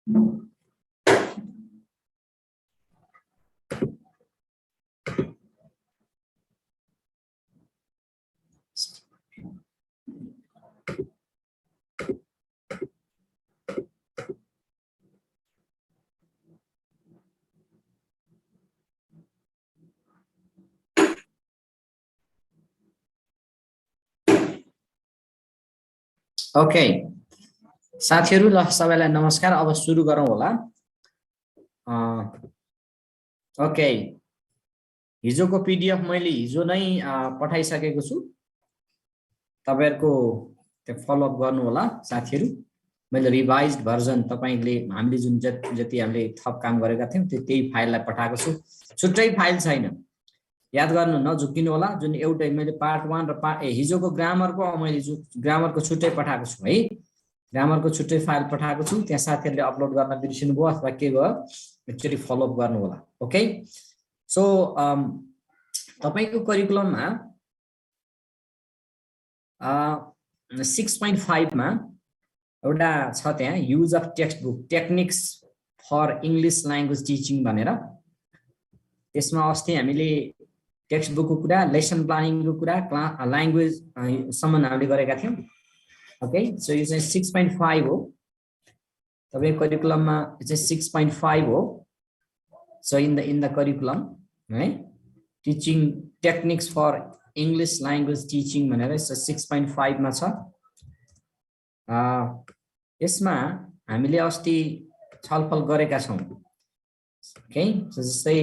Okay साथीहरु ल सबैलाई नमस्कार। अब सुरु गरौँ होला। ओके हिजोको पीडीएफ मैले हिजो नै पठाइसकेको छु। तपाईहरुको त्यो फलोअप गर्नु होला साथीहरु। मैले रिभाइज्ड भर्जन तपाईले हामीले जुन जति हामीले थप काम गरेका थियौं त्यही फाइललाई पठाएको छु। छुट्टै फाइल छैन, याद गर्नु नझुक्किनु होला। जुन एउटै मैले पार्ट 1 र हिजोको ग्रामरको मैले ग्रामरको छुट्टै पठाएको छु है। ग्रामरको छुट्टै फाइल पठाएको छु। त्यहाँ साथीहरुले अपलोड गर्न बिर्सिनु भयो अथवा के भयो एकचोटी फलोअप गर्नु होला। ओके सो तपाईको करिकुलममा 6.5 मा एउटा छ त्यहाँ use of text book techniques for English language teaching भनेर। त्यसमा अस्ति हामीले टेक्स्ट बुकको कुरा, लेसन प्लानिङको कुरा, ल्याङ्ग्वेज सम्म हामीले गरेका थियौं। ओके सो यो चाहिँ 6.5 हो। तपाईको करिकुलममा यो चाहिँ 6.5 हो। सो इन द करिकुलम है teaching techniques for English language teaching भनेर 6.5 मा छ। यसमा हामीले अस्ति छलफल गरेका छौं। ओके सो जस्तै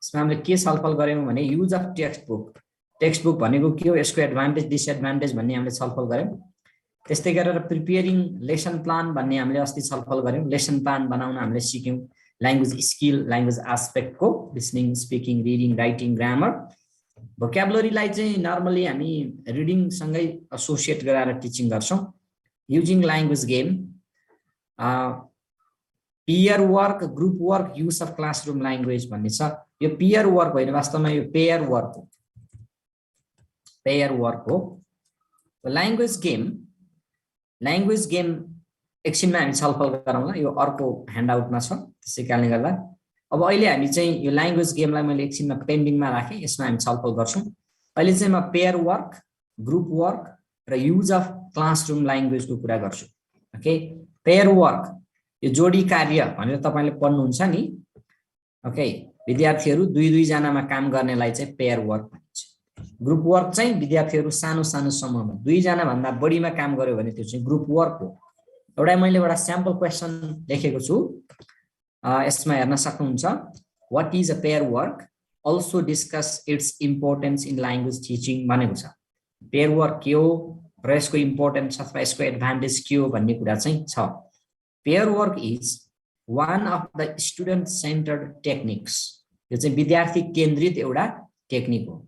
यसमा हामीले के छलफल गर्यौं भने युज अफ टेक्स्ट बुक भनेको के हो, यसको एडभान्टेज डिसएडभान्टेज भन्ने हामीले छलफल गर्यौं। त्यस्तै गरेर प्रिपेयरिङ लेसन प्लान भन्ने हामीले अस्ति छलफल गर्यौं। लेसन प्लान बनाउन हामीले सिक्यौं। ल्याङ्ग्वेज स्किल, ल्याङ्ग्वेज एस्पेक्टको listening, speaking, reading, writing, grammar. भोक्याबुलरीलाई चाहिँ नर्मली हामी रिडिङ सँगै एसोसिएट गराएर टिचिङ गर्छौं। Using language game, peer work, group work, use of classroom language भन्ने छ। यो पियर वर्क होइन, वास्तवमा यो पेयर वर्क हो। पेयर वर्क हो। ल्याङ्ग्वेज गेम एकछिनमा हामी छलफल गरौँला। यो अर्को ह्यान्डआउटमा छ, त्यसै कारणले गर्दा अब अहिले हामी चाहिँ यो ल्याङ्ग्वेज गेमलाई मैले एकछिनमा पेन्डिङमा राखेँ। यसमा हामी छलफल गर्छौं। अहिले चाहिँ म पेयर वर्क, ग्रुप वर्क र युज अफ क्लासरुम ल्याङ्ग्वेजको कुरा गर्छु। ओके पेयर वर्क यो जोडी कार्य भनेर तपाईले पढ्नुहुन्छ नि। ओके विद्यार्थीहरु दुई जनामा काम गर्नेलाई चाहिँ पेयर वर्क भनिन्छ। ग्रुप वर्क चाहिँ विद्यार्थीहरु सानो समूहमा 2 जना भन्दा बढीमा काम गर्यो भने त्यो चाहिँ ग्रुप वर्क हो। मैले एउटा स्याम्पल क्वेशन लेखेको छु, यसमा हेर्न सक्नुहुन्छ। What is a pair work, also discuss it's importance in language teaching भनेको छ। पेयर वर्क के हो र यसको इम्पोर्टेन्स अथवा यसको एडभान्टेज के हो भन्ने कुरा चाहिँ छ। Pair work is one of the student centered techniques। यो चाहिँ विद्यार्थी केन्द्रित एउटा टेक्निक हो।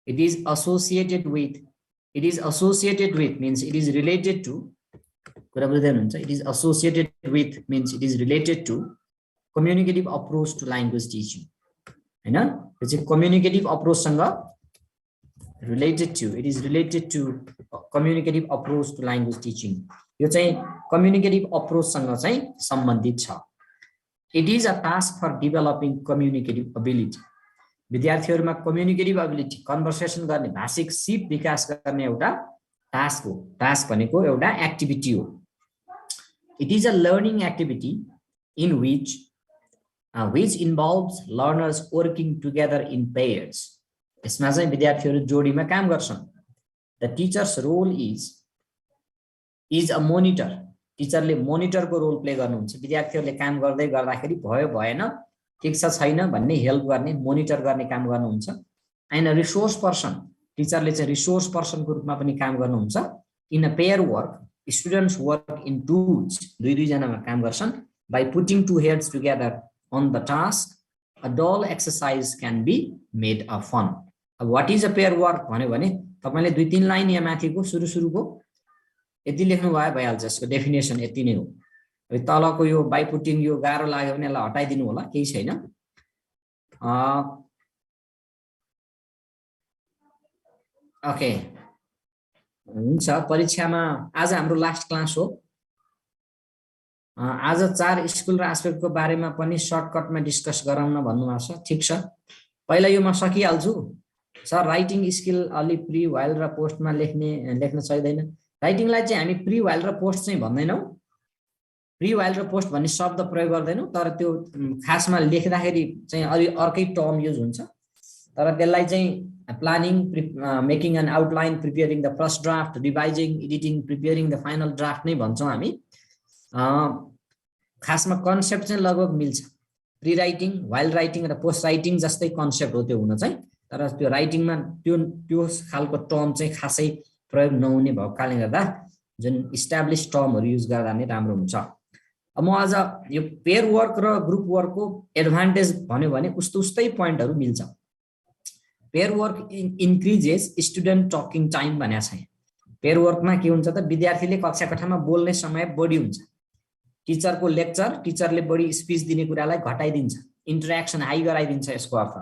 it is associated with means it is related to कुरा बुझ्दै हुनुहुन्छ। it is associated with means it is related to communicative approach to language teaching हैन। यो चाहिँ communicative approach सँग related to communicative approach to language teaching। यो चाहिँ communicative approach सँग चाहिँ सम्बन्धित छ। It is a task for developing communicative ability। विद्यार्थीहरुमा कम्युनिकेटिभ एबिलिटी, कन्भर्सेसन गर्ने, भाषिक सिप विकास गर्ने एउटा टास्क हो। टास्क भनेको एउटा एक्टिभिटी हो। It is a learning activity in which involves learners working together in pairs। यसमा चाहिँ विद्यार्थीहरु जोडीमा काम गर्छन्। The teacher's role is a monitor। टिचरले मोनिटरको रोल प्ले गर्नुहुन्छ। विद्यार्थीहरुले काम गर्दै गर्दाखेरि भयो भएन, ठीक छ छैन भन्ने हेल्प गर्ने, मोनिटर गर्ने काम गर्नुहुन्छ। एन्ड रिसोर्स पर्सन, टिचरले चाहिँ रिसोर्स पर्सनको रूपमा पनि काम गर्नुहुन्छ। In a pair work students work in twos, दुई जनामा काम गर्छन्। By putting two heads together on the task a dull exercise can be made a fun. अब what is a pair work भन्यो भने तपाईले 2-3 लाइन यहाँ माथिको सुरुको यति लेख्नु भइहाल्छ। यसको डेफिनेसन यति नै हो। अब तलको यो बाइ पुटिङ यो गाह्रो लाग्यो भने यसलाई हटाइदिनु होला, केही छैन। ओके हुन्छ। परीक्षामा आज हाम्रो लास्ट क्लास हो। आज 4 स्कुल र एस्पेक्टको बारेमा पनि सर्टकटमा डिस्कस गराउन भन्नुभएको छ। ठिक छ, पहिला यो म सकिहाल्छु। सर राइटिङ स्किल अलि प्री व्हाइल र पोस्टमा लेख्न सक्दैन। राइटिङलाई चाहिँ हामी प्री व्हाइल र पोस्ट चाहिँ भन्दैनौँ। प्री व्हाइल र पोस्ट भन्ने शब्द प्रयोग गर्दैनौँ, तर त्यो खासमा लेख्दाखेरि चाहिँ अलि अर्कै टर्म युज हुन्छ। तर त्यसलाई चाहिँ planning, making an outline, preparing the first draft, revising, editing, preparing the final draft नै भन्छौँ हामी। खासमा कन्सेप्ट चाहिँ लगभग मिल्छ। प्री राइटिङ, व्हाइल राइटिङ र पोस्ट राइटिङ जस्तै कन्सेप्ट हो त्यो हुन चाहिँ, तर त्यो राइटिङमा त्यो खालको टर्म चाहिँ खासै प्रयोग नहुने भएको कारणले गर्दा जुन इस्टाब्लिश टर्महरू युज गर्दा नै राम्रो हुन्छ। अब म आज यो पेयर वर्क र ग्रुप वर्कको एडभान्टेज भन्यो भने उस्तै पोइन्टहरू मिल्छ। Pair work increases student talking time भनेको छ। पेयर वर्कमा के हुन्छ त, विद्यार्थीले कक्षा कोठामा बोल्ने समय बढी हुन्छ। टिचरको लेक्चर, टिचरले बढी स्पिच दिने कुरालाई घटाइदिन्छ, इन्टरेक्सन हाई गराइदिन्छ। यसको earth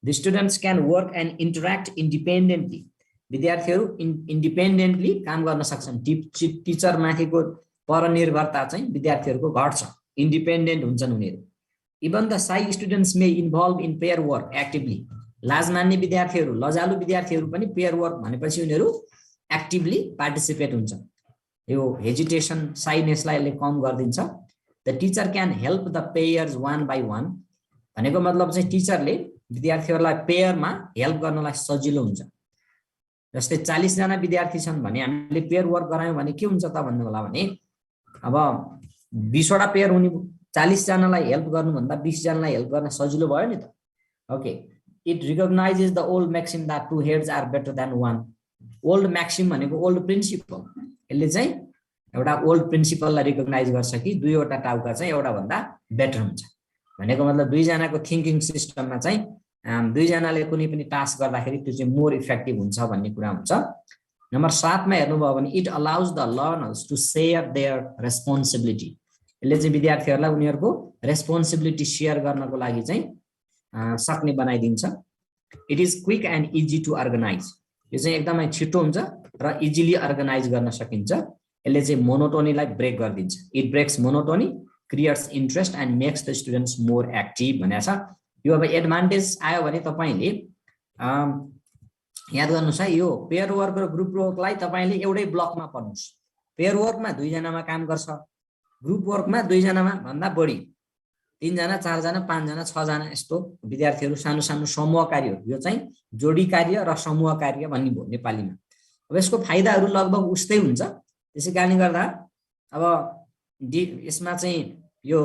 the students can work and interact independently. विद्यार्थीहरू इन्डिपेन्डेन्टली काम गर्न सक्छन्। टिचर माथिको परनिर्भरता चाहिँ विद्यार्थीहरूको घट्छ, इन्डिपेन्डेन्ट हुन्छन् उनीहरू। Even the Sai students may involve in pair work actively. लाज मान्ने विद्यार्थीहरू, लजालु विद्यार्थीहरू पनि पेयर वर्क भनेपछि उनीहरू एक्टिभली पार्टिसिपेट हुन्छन्। यो हेजिटेसन, साइनेसलाई यसले कम गरिदिन्छ। The teacher can help the pairs one by one भनेको मतलब चाहिँ टिचरले विद्यार्थीहरूलाई पेयरमा हेल्प गर्नलाई सजिलो हुन्छ। जस्तै 40 जना विद्यार्थी छन् भने हामीले पेयर वर्क गरायौँ भने के हुन्छ त भन्नु होला भने, अब 20 वटा पेयर हुने, 40 जनालाई हेल्प गर्नुभन्दा 20 जनालाई हेल्प गर्न सजिलो भयो नि त। Okay, it recognizes the old maxim that 2 heads are better than 1। Old maxim भनेको ओल्ड प्रिन्सिपल। यसले चाहिँ एउटा ओल्ड प्रिन्सिपललाई रिकग्नाइज गर्छ कि 2 वटा टाउका चाहिँ एउटा भन्दा बेटर हुन्छ भनेको मतलब 2 जनाको थिङ्किङ सिस्टममा चाहिँ 2 जनाले कुनै पनि टास्क गर्दाखेरि त्यो चाहिँ मोर इफेक्टिभ हुन्छ भन्ने कुरा हुन्छ। नम्बर 7 मा हेर्नुभयो भने it allows the learners to share their responsibility. यसले चाहिँ विद्यार्थीहरूलाई उनीहरूको रेस्पोन्सिबिलिटी सेयर गर्नको लागि चाहिँ सक्ने बनाइदिन्छ। It is quick and easy to organize. यो चाहिँ एकदमै छिटो हुन्छ र इजिली अर्गनाइज गर्न सकिन्छ। यसले चाहिँ मोनोटोनीलाई ब्रेक गरिदिन्छ। It breaks monotony, creates interest and makes the students more active भनेको छ। यो अब एडभान्टेज आयो भने तपाईँले याद गर्नुहोस् है, यो पेयर वर्क र ग्रुप वर्कलाई तपाईँले एउटै ब्लकमा पढ्नुहोस्। पेयर वर्कमा 2 जनामा काम गर्छ, ग्रुप वर्कमा 2 जनामा भन्दा बढी, 3 जना, 4 जना, 5 जना, 6 जना यस्तो विद्यार्थीहरू, सानो सानो समूह कार्य हो। यो चाहिँ जोडी कार्य र समूह कार्य भन्ने भयो नेपालीमा। अब यसको फाइदाहरू लगभग उस्तै हुन्छ। त्यसै कारणले गर्दा अब यसमा चाहिँ यो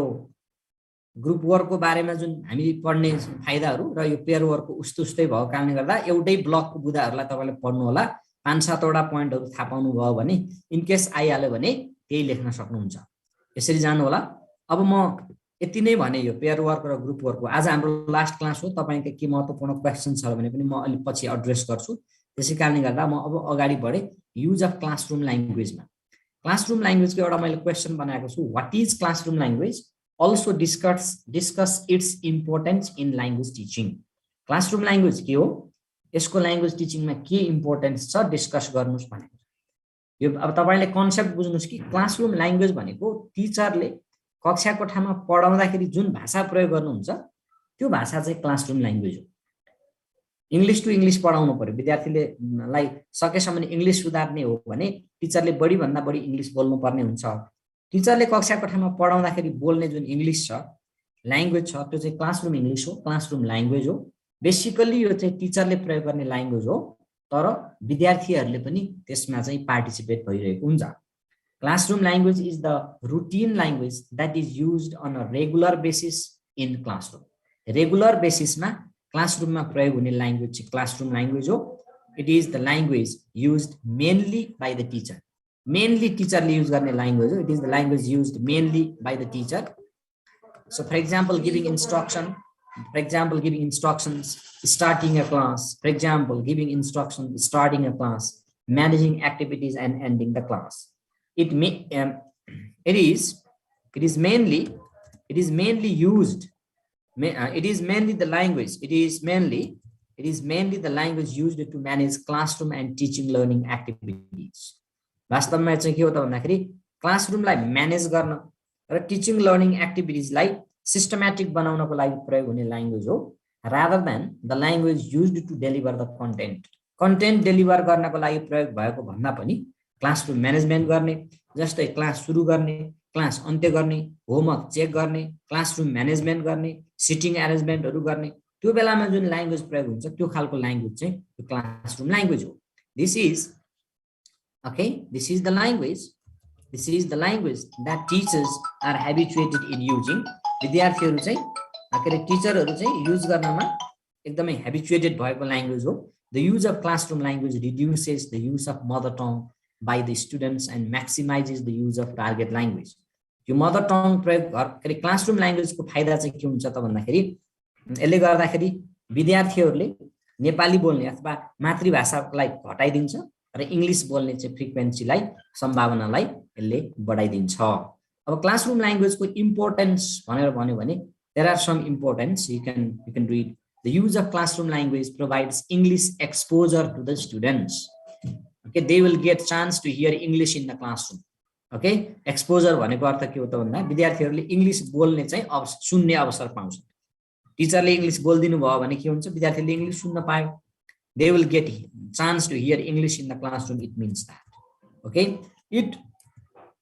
ग्रुप वर्कको बारेमा जुन हामी पढ्ने फाइदाहरू र यो पेयर वर्कको उस्तै भएको कारणले गर्दा एउटै ब्लकको बुदाहरूलाई तपाईँले पढ्नु होला। 5-7 वटा पोइन्टहरू थाहा पाउनु भयो भने इनकेस आइहाल्यो भने त्यही लेख्न सक्नुहुन्छ। यसरी जानु होला। अब म यति नै भने यो पेयर वर्क र ग्रुप वर्कको। आज हाम्रो लास्ट क्लास हो। तपाईँको के महत्त्वपूर्ण क्वेसन छ भने पनि म अलि पछि एड्रेस गर्छु। त्यसै कारणले गर्दा म अब अगाडि बढेँ युज अफ क्लासरुम ल्याङ्ग्वेजमा। क्लासरुम ल्याङ्ग्वेजको एउटा मैले क्वेसन बनाएको छु। What is classroom language? Also discuss it's importance in language teaching. Classroom language के हो, यसको ल्याङ्ग्वेज टिचिङमा के इम्पोर्टेन्स छ डिस्कस गर्नुहोस् भनेको। यो अब तपाईँले कन्सेप्ट बुझ्नुहोस् कि क्लासरुम ल्याङ्ग्वेज भनेको टिचरले कक्षा कोठामा पढाउँदाखेरि जुन भाषा प्रयोग गर्नुहुन्छ त्यो भाषा चाहिँ क्लासरुम ल्याङ्ग्वेज हो। इङ्ग्लिस टु इङ्ग्लिस पढाउनु पर्यो, विद्यार्थीले लाई सकेसम्म इङ्ग्लिस सुधार्ने हो भने टिचरले बढीभन्दा बढी इङ्ग्लिस बोल्नुपर्ने हुन्छ। टिचरले कक्षा कोठामा पढाउँदाखेरि बोल्ने जुन इङ्ग्लिस छ, ल्याङ्ग्वेज छ, त्यो चाहिँ क्लासरुम इङ्ग्लिस हो, क्लासरुम ल्याङ्ग्वेज हो। बेसिकल्ली यो चाहिँ टिचरले प्रयोग गर्ने ल्याङ्ग्वेज हो, तर विद्यार्थीहरूले पनि त्यसमा चाहिँ पार्टिसिपेट भइरहेको हुन्छ। Classroom language is the routine language that is used on a regular basis in classroom. Regular बेसिसमा क्लासरुममा प्रयोग हुने ल्याङ्ग्वेज चाहिँ क्लासरुम ल्याङ्ग्वेज हो। It is the language used mainly by the teacher. Mainly टिचरले युज गर्ने ल्याङ्ग्वेज हो। It is the language used mainly by the teacher. So for example giving instruction, starting a class, for example giving instructions, starting a class, managing activities and ending the class. It is mainly used, it is mainly the language used to manage classroom and teaching learning activities. वास्तवमा चाहिँ के हो त भन्दाखेरि क्लासरुमलाई manage गर्न र teaching learning एक्टिभिटिजलाई systematic बनाउनको लागि प्रयोग हुने ल्याङ्ग्वेज हो rather than the language used to deliver the content. Content deliver गर्नको लागि प्रयोग भएको भन्दा पनि क्लासरुम म्यानेजमेन्ट गर्ने, जस्तै क्लास सुरु गर्ने, क्लास अन्त्य गर्ने, होमवर्क चेक गर्ने, क्लासरुम म्यानेजमेन्ट गर्ने, सिटिङ अरेन्जमेन्टहरु गर्ने, त्यो बेलामा जुन ल्याङ्ग्वेज प्रयोग हुन्छ त्यो खालको ल्याङ्ग्वेज चाहिँ त्यो क्लासरुम ल्याङ्ग्वेज हो. This is the language. This is the language that teachers are habituated in using. विद्यार्थीहरु चाहिँ टिचरहरु चाहिँ युज गर्नमा एकदमै habituated भएको ल्याङ्ग्वेज हो. The use of classroom language reduces the use of mother tongue by the students and maximizes the use of target language. यो mother tongue प्रयोग classroom ल्याङ्ग्वेजको फाइदा चाहिँ के हुन्छ त भन्दाखेरि यसले गर्दाखेरि विद्यार्थीहरुले नेपाली बोल्ने अथवा मातृभाषालाई घटाइदिन्छ र इंग्लिश बोल्ने चाहिँ फ्रिक्वेन्सीलाई सम्भावनालाई यसले बढाइदिन्छ. अब क्लासरुम ल्याङ्ग्वेजको इम्पोर्टेन्स भनेर भन्यो भने there are some importance. You can read. The use of classroom language provides English exposure to the students. Okay, they will get chance to hear English in the classroom. Okay, exposure भनेको अर्थ के हो त भन्दा विद्यार्थीहरुले English बोल्ने चाहिँ सुन्ने अवसर पाउँछन्. टिचरले इंग्लिश बोल्दिनु भयो भने के हुन्छ, विद्यार्थीले इंग्लिश सुन्न पायो. They will get chance to hear English in the classroom. It means that. Okay, it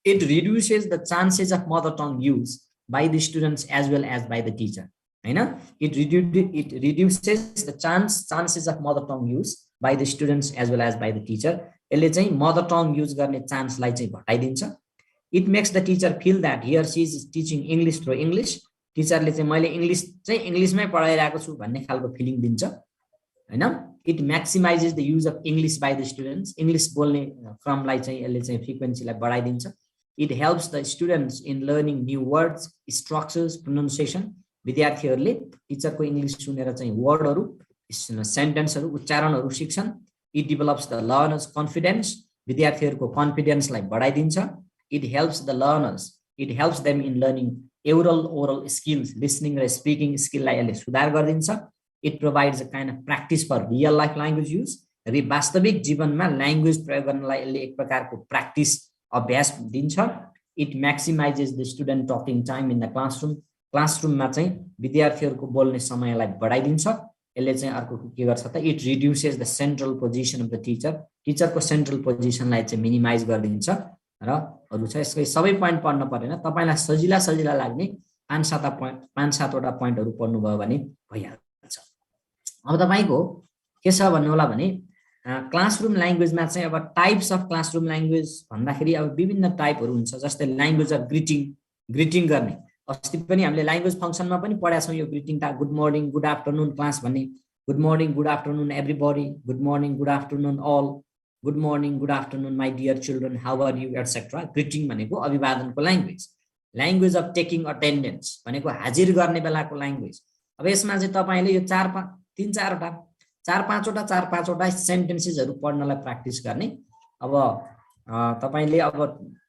reduces the chances of mother tongue use by the students as well as by the teacher. It reduces the chances of mother tongue use by the students as well as by the teacher. यसले चाहिँ mother tongue use गर्ने चान्सलाई चाहिँ घटाइदिन्छ. It makes the teacher feel that he or she is teaching English through English. टिचरले चाहिँ मैले English चाहिँ इंग्लिशमै पढाइरहेको छु भन्ने खालको फिलिङ दिन्छ, हैन. It maximizes the use of English by the students. English बोल्ने क्रमलाई चाहिँ यसले चाहिँ फ्रिक्वेन्सीलाई बढाइदिन्छ. It helps the students in learning new words, structures, pronunciation. विद्यार्थीहरुले टिचरको इंग्लिश सुनेर चाहिँ वर्डहरु, सेन्टेन्सहरु, उच्चारणहरु सिक्छन्. It develops the learners confidence. विद्यार्थीहरुको कन्फिडेन्सलाई बढाइदिन्छ. It helps the learners. It helps them in learning oral skills, listening र speaking skill लाई यसले सुधार गरिदिन्छ. It provides a kind of practice for real life language use. वास्तविक जीवनमा ल्याङ्ग्वेज प्रयोग गर्नलाई यसले एक प्रकारको प्र्याक्टिस अभ्यास दिन्छ. It maximizes the student talking time in the classroom. क्लासरुममा चाहिँ विद्यार्थीहरुको बोल्ने समयलाई बढाइदिन्छ. यसले चाहिँ अर्को के गर्छ त, it reduces the central position of the teacher. टिचरको सेन्ट्रल पोजिसनलाई चाहिँ मिनिमाइज गरिदिन्छ. र अरु चाहिँ यसकै सबै प्वाइन्ट पढ्न परेन, तपाईलाई सजिला लाग्ने 5-7 वटा प्वाइन्टहरु पढ्नु भयो भने भइहाल्छ. अब तपाईको के छ भन्नु होला भने क्लासरुम ल्याङ्ग्वेजमा चाहिँ अब टाइप्स अफ क्लासरुम ल्याङ्ग्वेज भन्दाखेरि अब विभिन्न टाइपहरु हुन्छ. जस्तै ल्याङ्ग्वेज अफ ग्रीटिङ गर्ने. अस्ति पनि हामीले ल्याङ्ग्वेज फंक्सनमा पनि पढाएको छौं यो ग्रीटिङ टा. Good morning, good afternoon class भन्ने, good morning, good afternoon everybody, good morning, good afternoon all, good morning, good afternoon my dear children, how are you etcetera. Greeting भनेको अभिवादनको language. Language of taking attendance भनेको हाजिर गर्ने बेलाको language. अब यसमा चाहिँ तपाईले यो 4-5 वटा सेन्टेन्सेसहरु पढ्नलाई प्र्याक्टिस गर्ने. अब तपाईले अब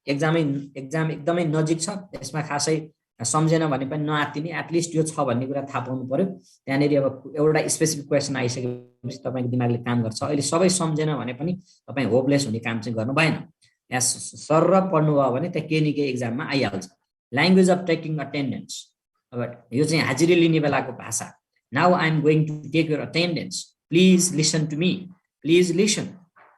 एक्जाम एकदमै नजिक छ, यसमा खासै सम्झेन भने पनि नआत्तिने, एटलिस्ट यो छ भन्ने कुरा थाहा पाउनु पर्यो. त्यहाँनेरि अब एउटा स्पेसिफिक क्वेशन आइसकेपछि तपाईको दिमागले काम गर्छ. अहिले सबै सम्झेन भने पनि तपाई होपलेस हुने काम चाहिँ गर्नु भएन. यहाँ सरर पढ्नु भयो भने त के नि के एक्जाममा आइहाल्छ. Language of taking attendance. अब यो चाहिँ हाजिरी लिने बेलाको भाषा. Now I am going to take your attendance. Please listen to me. Please listen.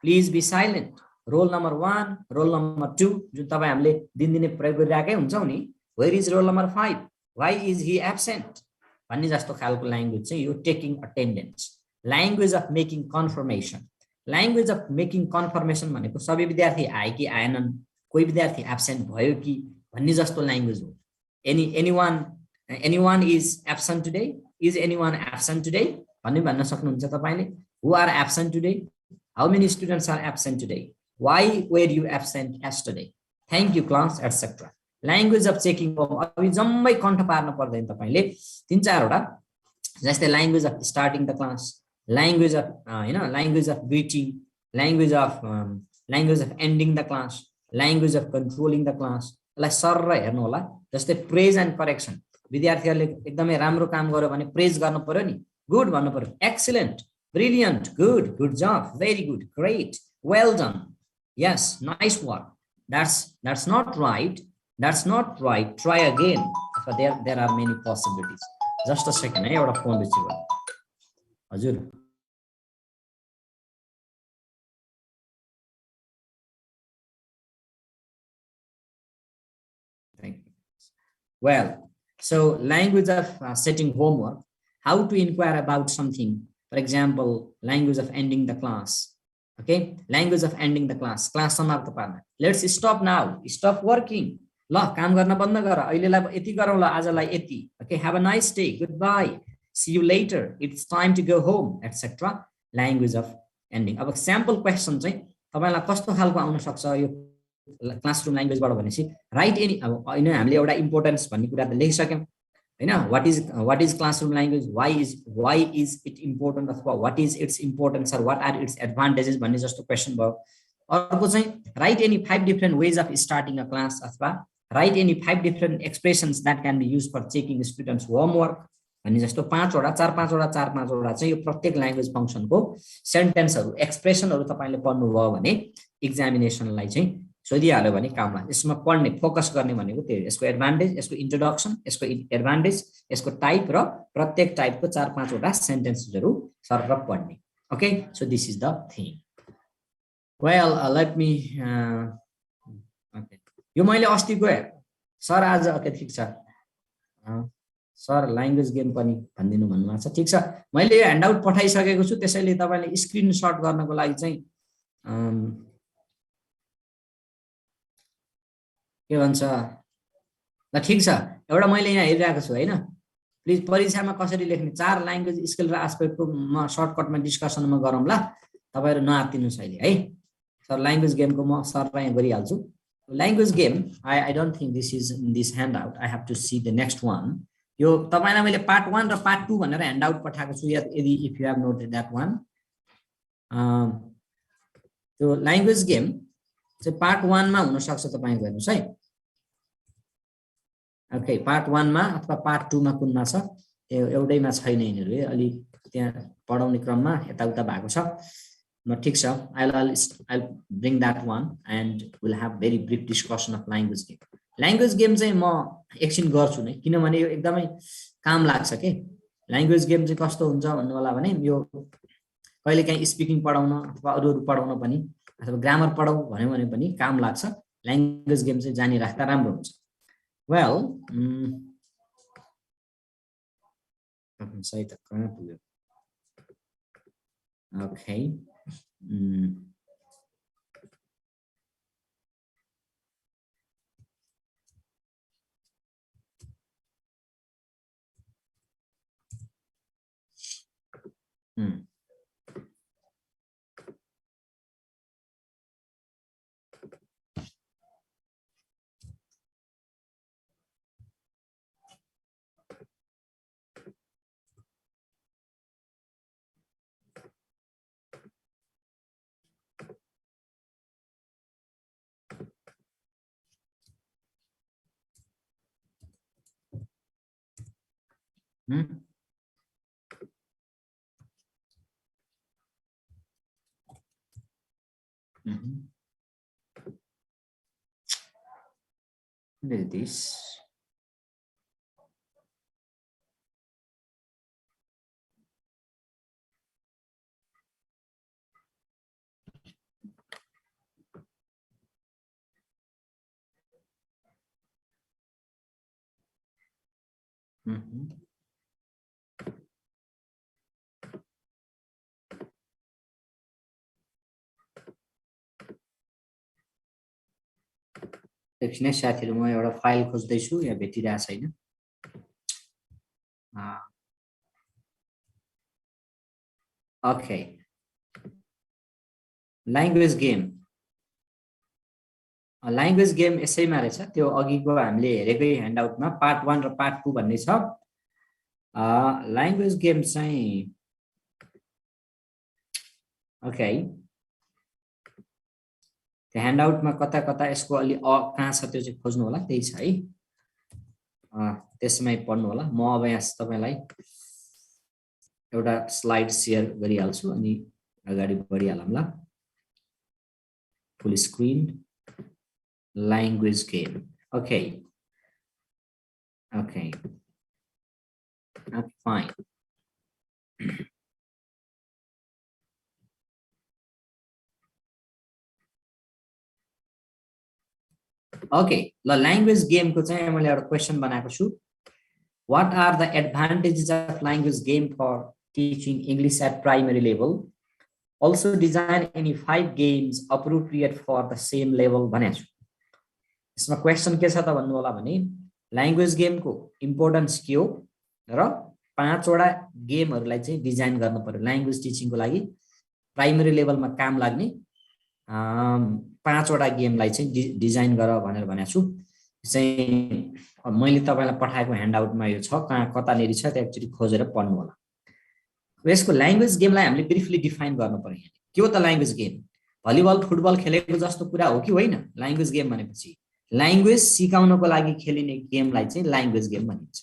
Please be silent. Roll number 1, roll number 2 जुन तपाई हामीले दिनदिनै प्रयोग गरिरहेकै हुन्छौं नि. Where is roll number 5? Why is he absent? भन्ने जस्तो खालको ल्याङ्ग्वेज चाहिँ यो taking attendance. Language of making confirmation. Language of making confirmation भनेको सबै विद्यार्थी आए कि आएनन्, कोही विद्यार्थी एब्सेन्ट भयो कि भन्ने जस्तो ल्याङ्ग्वेज हो. anyone is absent today? Is anyone absent today? भन्न सक्नुहुन्छ तपाईले. Who are absent today? How many students are absent today? Why were you absent yesterday? Thank you class, etc. Language of checking अब जम्मै कण्ठ पार्न पर्दैन तपाईले. 3-4 वटा जस्तै language of starting the class, language of language of greeting, language of ending the class, language of controlling the class. यसलाई सरर हेर्नु होला. जस्तै प्रेज एन्ड करेक्सन. विद्यार्थीहरुले एकदमै राम्रो काम गर्यो भने प्रेज गर्नु पर्यो नि. गुड भन्नु पर्यो. Excellent, brilliant, good job, very good, great, well done, yes, nice work. That's not right. That's not right. Try again. There are many possibilities. Just a second. है एउटा फोन रिसिभ गर्नु हजुर Thank you. Well, so language of setting homework, how to inquire about something. For example, language of ending the class. Okay, language of ending the class. Class समाप्त पार्न. Let's stop now. Stop working. ल काम गर्न बन्द गर. अहिलेलाई यति गरौँ ल आजलाई यति. Okay, have a nice day. Goodbye. See you later. It's time to go home, etc. Language of ending. अब sample question चाहिँ तपाईलाई कस्तो खालको आउन सक्छ यो क्लासरुम ल्याङ्ग्वेजबाट भनेपछि राइट एनी अब हैन हामीले एउटा इम्पोर्टेन्स भन्ने कुरा त लेखिसक्यौं हैन what is classroom language why is it important अथवा what is its importance or what are its advantages भन्ने जस्तो क्वेशन भयो अर्को चाहिँ right any 5 different ways of starting a class अथवा right any 5 different expressions that can be used for checking students homework भन्ने जस्तो 4 वटा चाहिँ यो प्रत्येक ल्याङ्ग्वेज फंक्शनको सेन्टेन्सहरु एक्सप्रेसनहरु तपाईले पढ्नु भयो भने एक्जामिनेसनलाई चाहिँ सोधिहाल्यो भने काम लाग्छ यसमा पढ्ने फोकस गर्ने भनेको त्यही यसको एडभान्टेज यसको इन्ट्रोडक्सन यसको एडभान्टेज यसको टाइप र प्रत्येक टाइपको 4-5 वटा सेन्टेन्सेसहरु सरर पढ्ने okay so this is the thing well let me okay यो मैले अस्तिको सर आज ओके ठीक छ सर ल्याङ्ग्वेज गेम पनि भन्दिनु भन्नुभएको छ ठीक छ मैले यो ह्यान्डआउट पठाइसकेको छु त्यसैले तपाईले स्क्रिनशट गर्नको लागि चाहिँ के भन्छ ल ठीक छ एउटा मैले यहाँ हेरिरहेको छु हैन प्लिज परीक्षामा कसरी लेख्ने 4 ल्याङ्ग्वेज स्किल र एस्पेक्टको म सर्टकटमा डिस्कसनमा गरौँ ल तपाईहरु नआत्तिनुस् अहिले है सर ल्याङ्ग्वेज गेमको म सरलाई यहाँ गरिहाल्छु language game I don't think this is in this handout I have to see the next one यो तपाईलाई मैले पार्ट 1 र पार्ट 2 भनेर ह्यान्डआउट पठाएको छु यदि if you have noted that one त्यो ल्याङ्ग्वेज गेम चाहिँ पार्ट 1 मा हुन सक्छ तपाईको हेर्नुस् है ओके पार्ट 1 मा अथवा पार्ट 2 मा कुनमा छ त्यो एउटैमा छैन यिनीहरु अलि त्यहाँ पढाउने क्रममा यताउता भएको छ न ठीक छ I'll bring that one and we'll have very brief discussion of language game चाहिँ म एकछिन गर्छु नै किनभने यो एकदमै काम लाग्छ के ल्याङ्ग्वेज गेम चाहिँ कस्तो हुन्छ भन्नु होला भने यो कहिले काहीँ स्पिकिङ पढाउन अथवा अरु पढाउन पनि अथवा ग्रामर पढाउ भन्यो भने पनि काम लाग्छ ल्याङ्ग्वेज गेम चाहिँ जानि राख्दा राम्रो हुन्छ वेल सही त कहाँ पुग्यो ओके What is this? एकछिन साथीहरु म एउटा फाइल खोज्दै छु यहाँ भेटिरा छैन ओके ल्याङ्ग्वेज गेम यसैमा रहेछ त्यो अघिको हामीले हेरेकै ह्यान्डआउटमा पार्ट 1 र पार्ट 2 भन्ने छ ल्याङ्ग्वेज गेम चाहिँ ओके त्यो ह्यान्डआउटमा कता कता यसको अलि कहाँ छ त्यो चाहिँ खोज्नु होला त्यही छ है त्यसमै पढ्नु होला म अब यहाँ तपाईलाई एउटा स्लाइड शेयर गरिहाल्छु अनि अगाडि बढिहालौँ ल full screen language game Okay. Okay. Okay, fine. Okay, the language game ko चाहिँ मैले एउटा क्वेशन बनाएको छु. What are the advantages of language game for teaching English at primary level? Also design any 5 games appropriate for the same level भनेको छु. यसमा question के छ त भन्नु होला भने ल्याङ्ग्वेज गेमको इम्पोर्टेन्स के हो र 5 वटा गेमहरुलाई चाहिँ डिजाइन गर्न पर्यो ल्याङ्ग्वेज टिचिङको लागि प्राइमरी लेभलमा काम लाग्ने 5 वटा गेमलाई चाहिँ डिजाइन गर भनेर भनेको छु. चाहिँ मैले तपाईलाई पठाएको ह्यान्डआउटमा यो छ कता नेरी छ त्यो एक्चुअली खोजेर पढ्नु होला. यसको ल्याङ्ग्वेज गेमलाई हामीले ब्रिफली डिफाइन गर्न पर्यो. के हो त ल्याङ्ग्वेज गेम? भलिबल फुटबल खेलेको जस्तो कुरा हो कि होइन? ल्याङ्ग्वेज गेम भनेपछि ल्याङ्ग्वेज सिकाउनको लागि खेलिने गेमलाई चाहिँ ल्याङ्ग्वेज गेम भनिन्छ.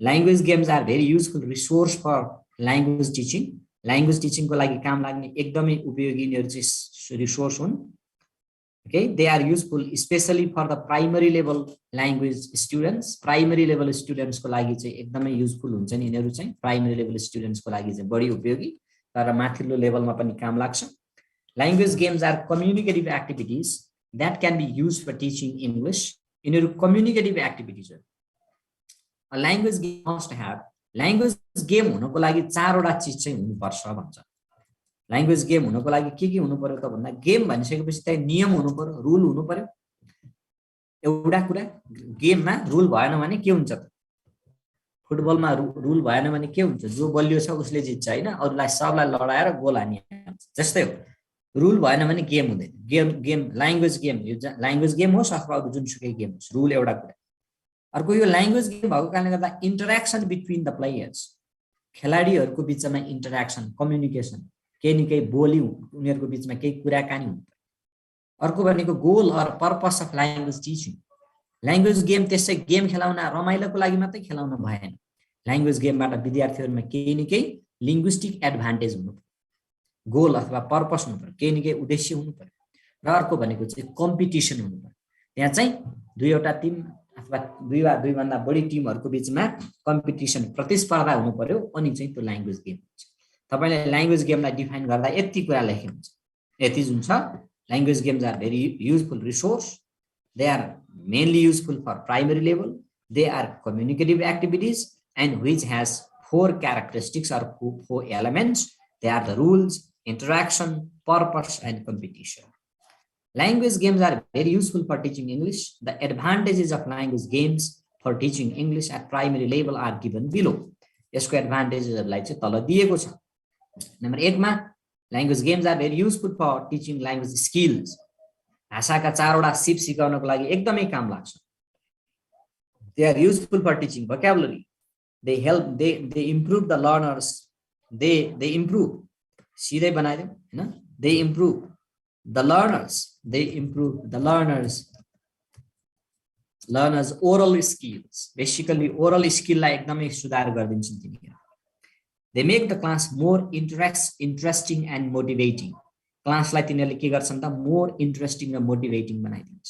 Language games are very useful resource for language teaching. Language टिचिङको लागि काम लाग्ने एकदमै उपयोगी यिनीहरु चाहिँ रिसोर्स हुन्. Okay, they are useful especially for the primary level language students. Primary level students को लागि चाहिँ एकदमै युजफुल हुन्छ नि यिनीहरु चाहिँ प्राइमरी लेभल स्टुडेन्ट्स को लागि चाहिँ बढी उपयोगी तर माथिल्लो लेभलमा पनि काम लाग्छ. Language games are communicative activities that can be used for teaching English. यिनीहरु communicative activities हो. A language game must have language game हुनको लागि 4 वटा चीज चाहिँ हुनुपर्छ भन्छ. ल्याङ्ग्वेज गेम हुनको लागि के हुनु पर्यो त भन्दा गेम भनिसकेपछि त्यही नियम हुनु पर्यो रुल हुनु पर्यो. एउटा कुरा गेममा रुल भएन भने के हुन्छ त? फुटबलमा रुल भएन भने के हुन्छ? जो बलियो छ उसले जित्छ हैन अरूलाई सबलाई लडाएर गोल हान्ने जस्तै हो. रुल भएन भने गेम हुँदैन. गेम ल्याङ्ग्वेज गेम यो ल्याङ्ग्वेज गेम होस् अथवा अरु जुनसुकै गेम होस् रुल एउटा कुरा. अर्को यो ल्याङ्ग्वेज गेम भएको कारणले गर्दा इन्टरेक्सन बिट्विन द प्लेयर्स खेलाडीहरुको बीचमा इन्टरेक्सन कम्युनिकेसन केही न केही बोली उनीहरुको बीचमा केही कुराकानी हुन्छ. अर्को भनेको goal or purpose of language teaching. Language game त्यसै गेम खेलाउन रमाइलोको लागि मात्रै खेलाउन भएन. ल्याङ्ग्वेज गेमबाट विद्यार्थीहरुमा केही न केही लिङ्ग्विस्टिक एडभान्टेज हुनु पर्यो. गोल अथवा पर्पस हुनु पर्यो. केही न केही उद्देश्य हुनु पर्यो. र अर्को भनेको चाहिँ कम्पिटिसन हुनु पर्यो. त्यहाँ चाहिँ दुईवटा टिम अथवा दुई वा दुई भन्दा बढी टिमहरुको बीचमा कम्पिटिसन प्रतिस्पर्धा हुनु पर्यो अनि चाहिँ त्यो ल्याङ्ग्वेज गेम हुन्छ. तपाईले ल्याङ्ग्वेज गेमलाई डिफाइन गर्दा यति कुरा लेख्नुहुन्छ. यति जुन छ language games are very useful resource. They are mainly useful for primary level. They are communicative activities and which has 4 characteristics or 4 elements. They are the rules, interaction, purpose and competition. Language games are very useful for teaching English. The advantages of language games for teaching English at primary level are given below. यसको एडभान्टेजेसहरुलाई चाहिँ तल दिएको छ. Number 1 मा language games are very useful for teaching language skills. भाषाका 4 वटा सिप सिकाउनको लागि एकदमै काम लाग्छ. They are useful for teaching vocabulary. They help they improve the learners. They improve सिधै बनाइदियो हैन. They improve the learners. They improve the learners oral skills. Basically oral skill लाई एकदमै सुधार गर्दिन्छन् तिनीहरु. They make the class more interesting and motivating. Class लाई तिनीहरुले के गर्छन् त more interesting र motivating बनाइदिन्छ.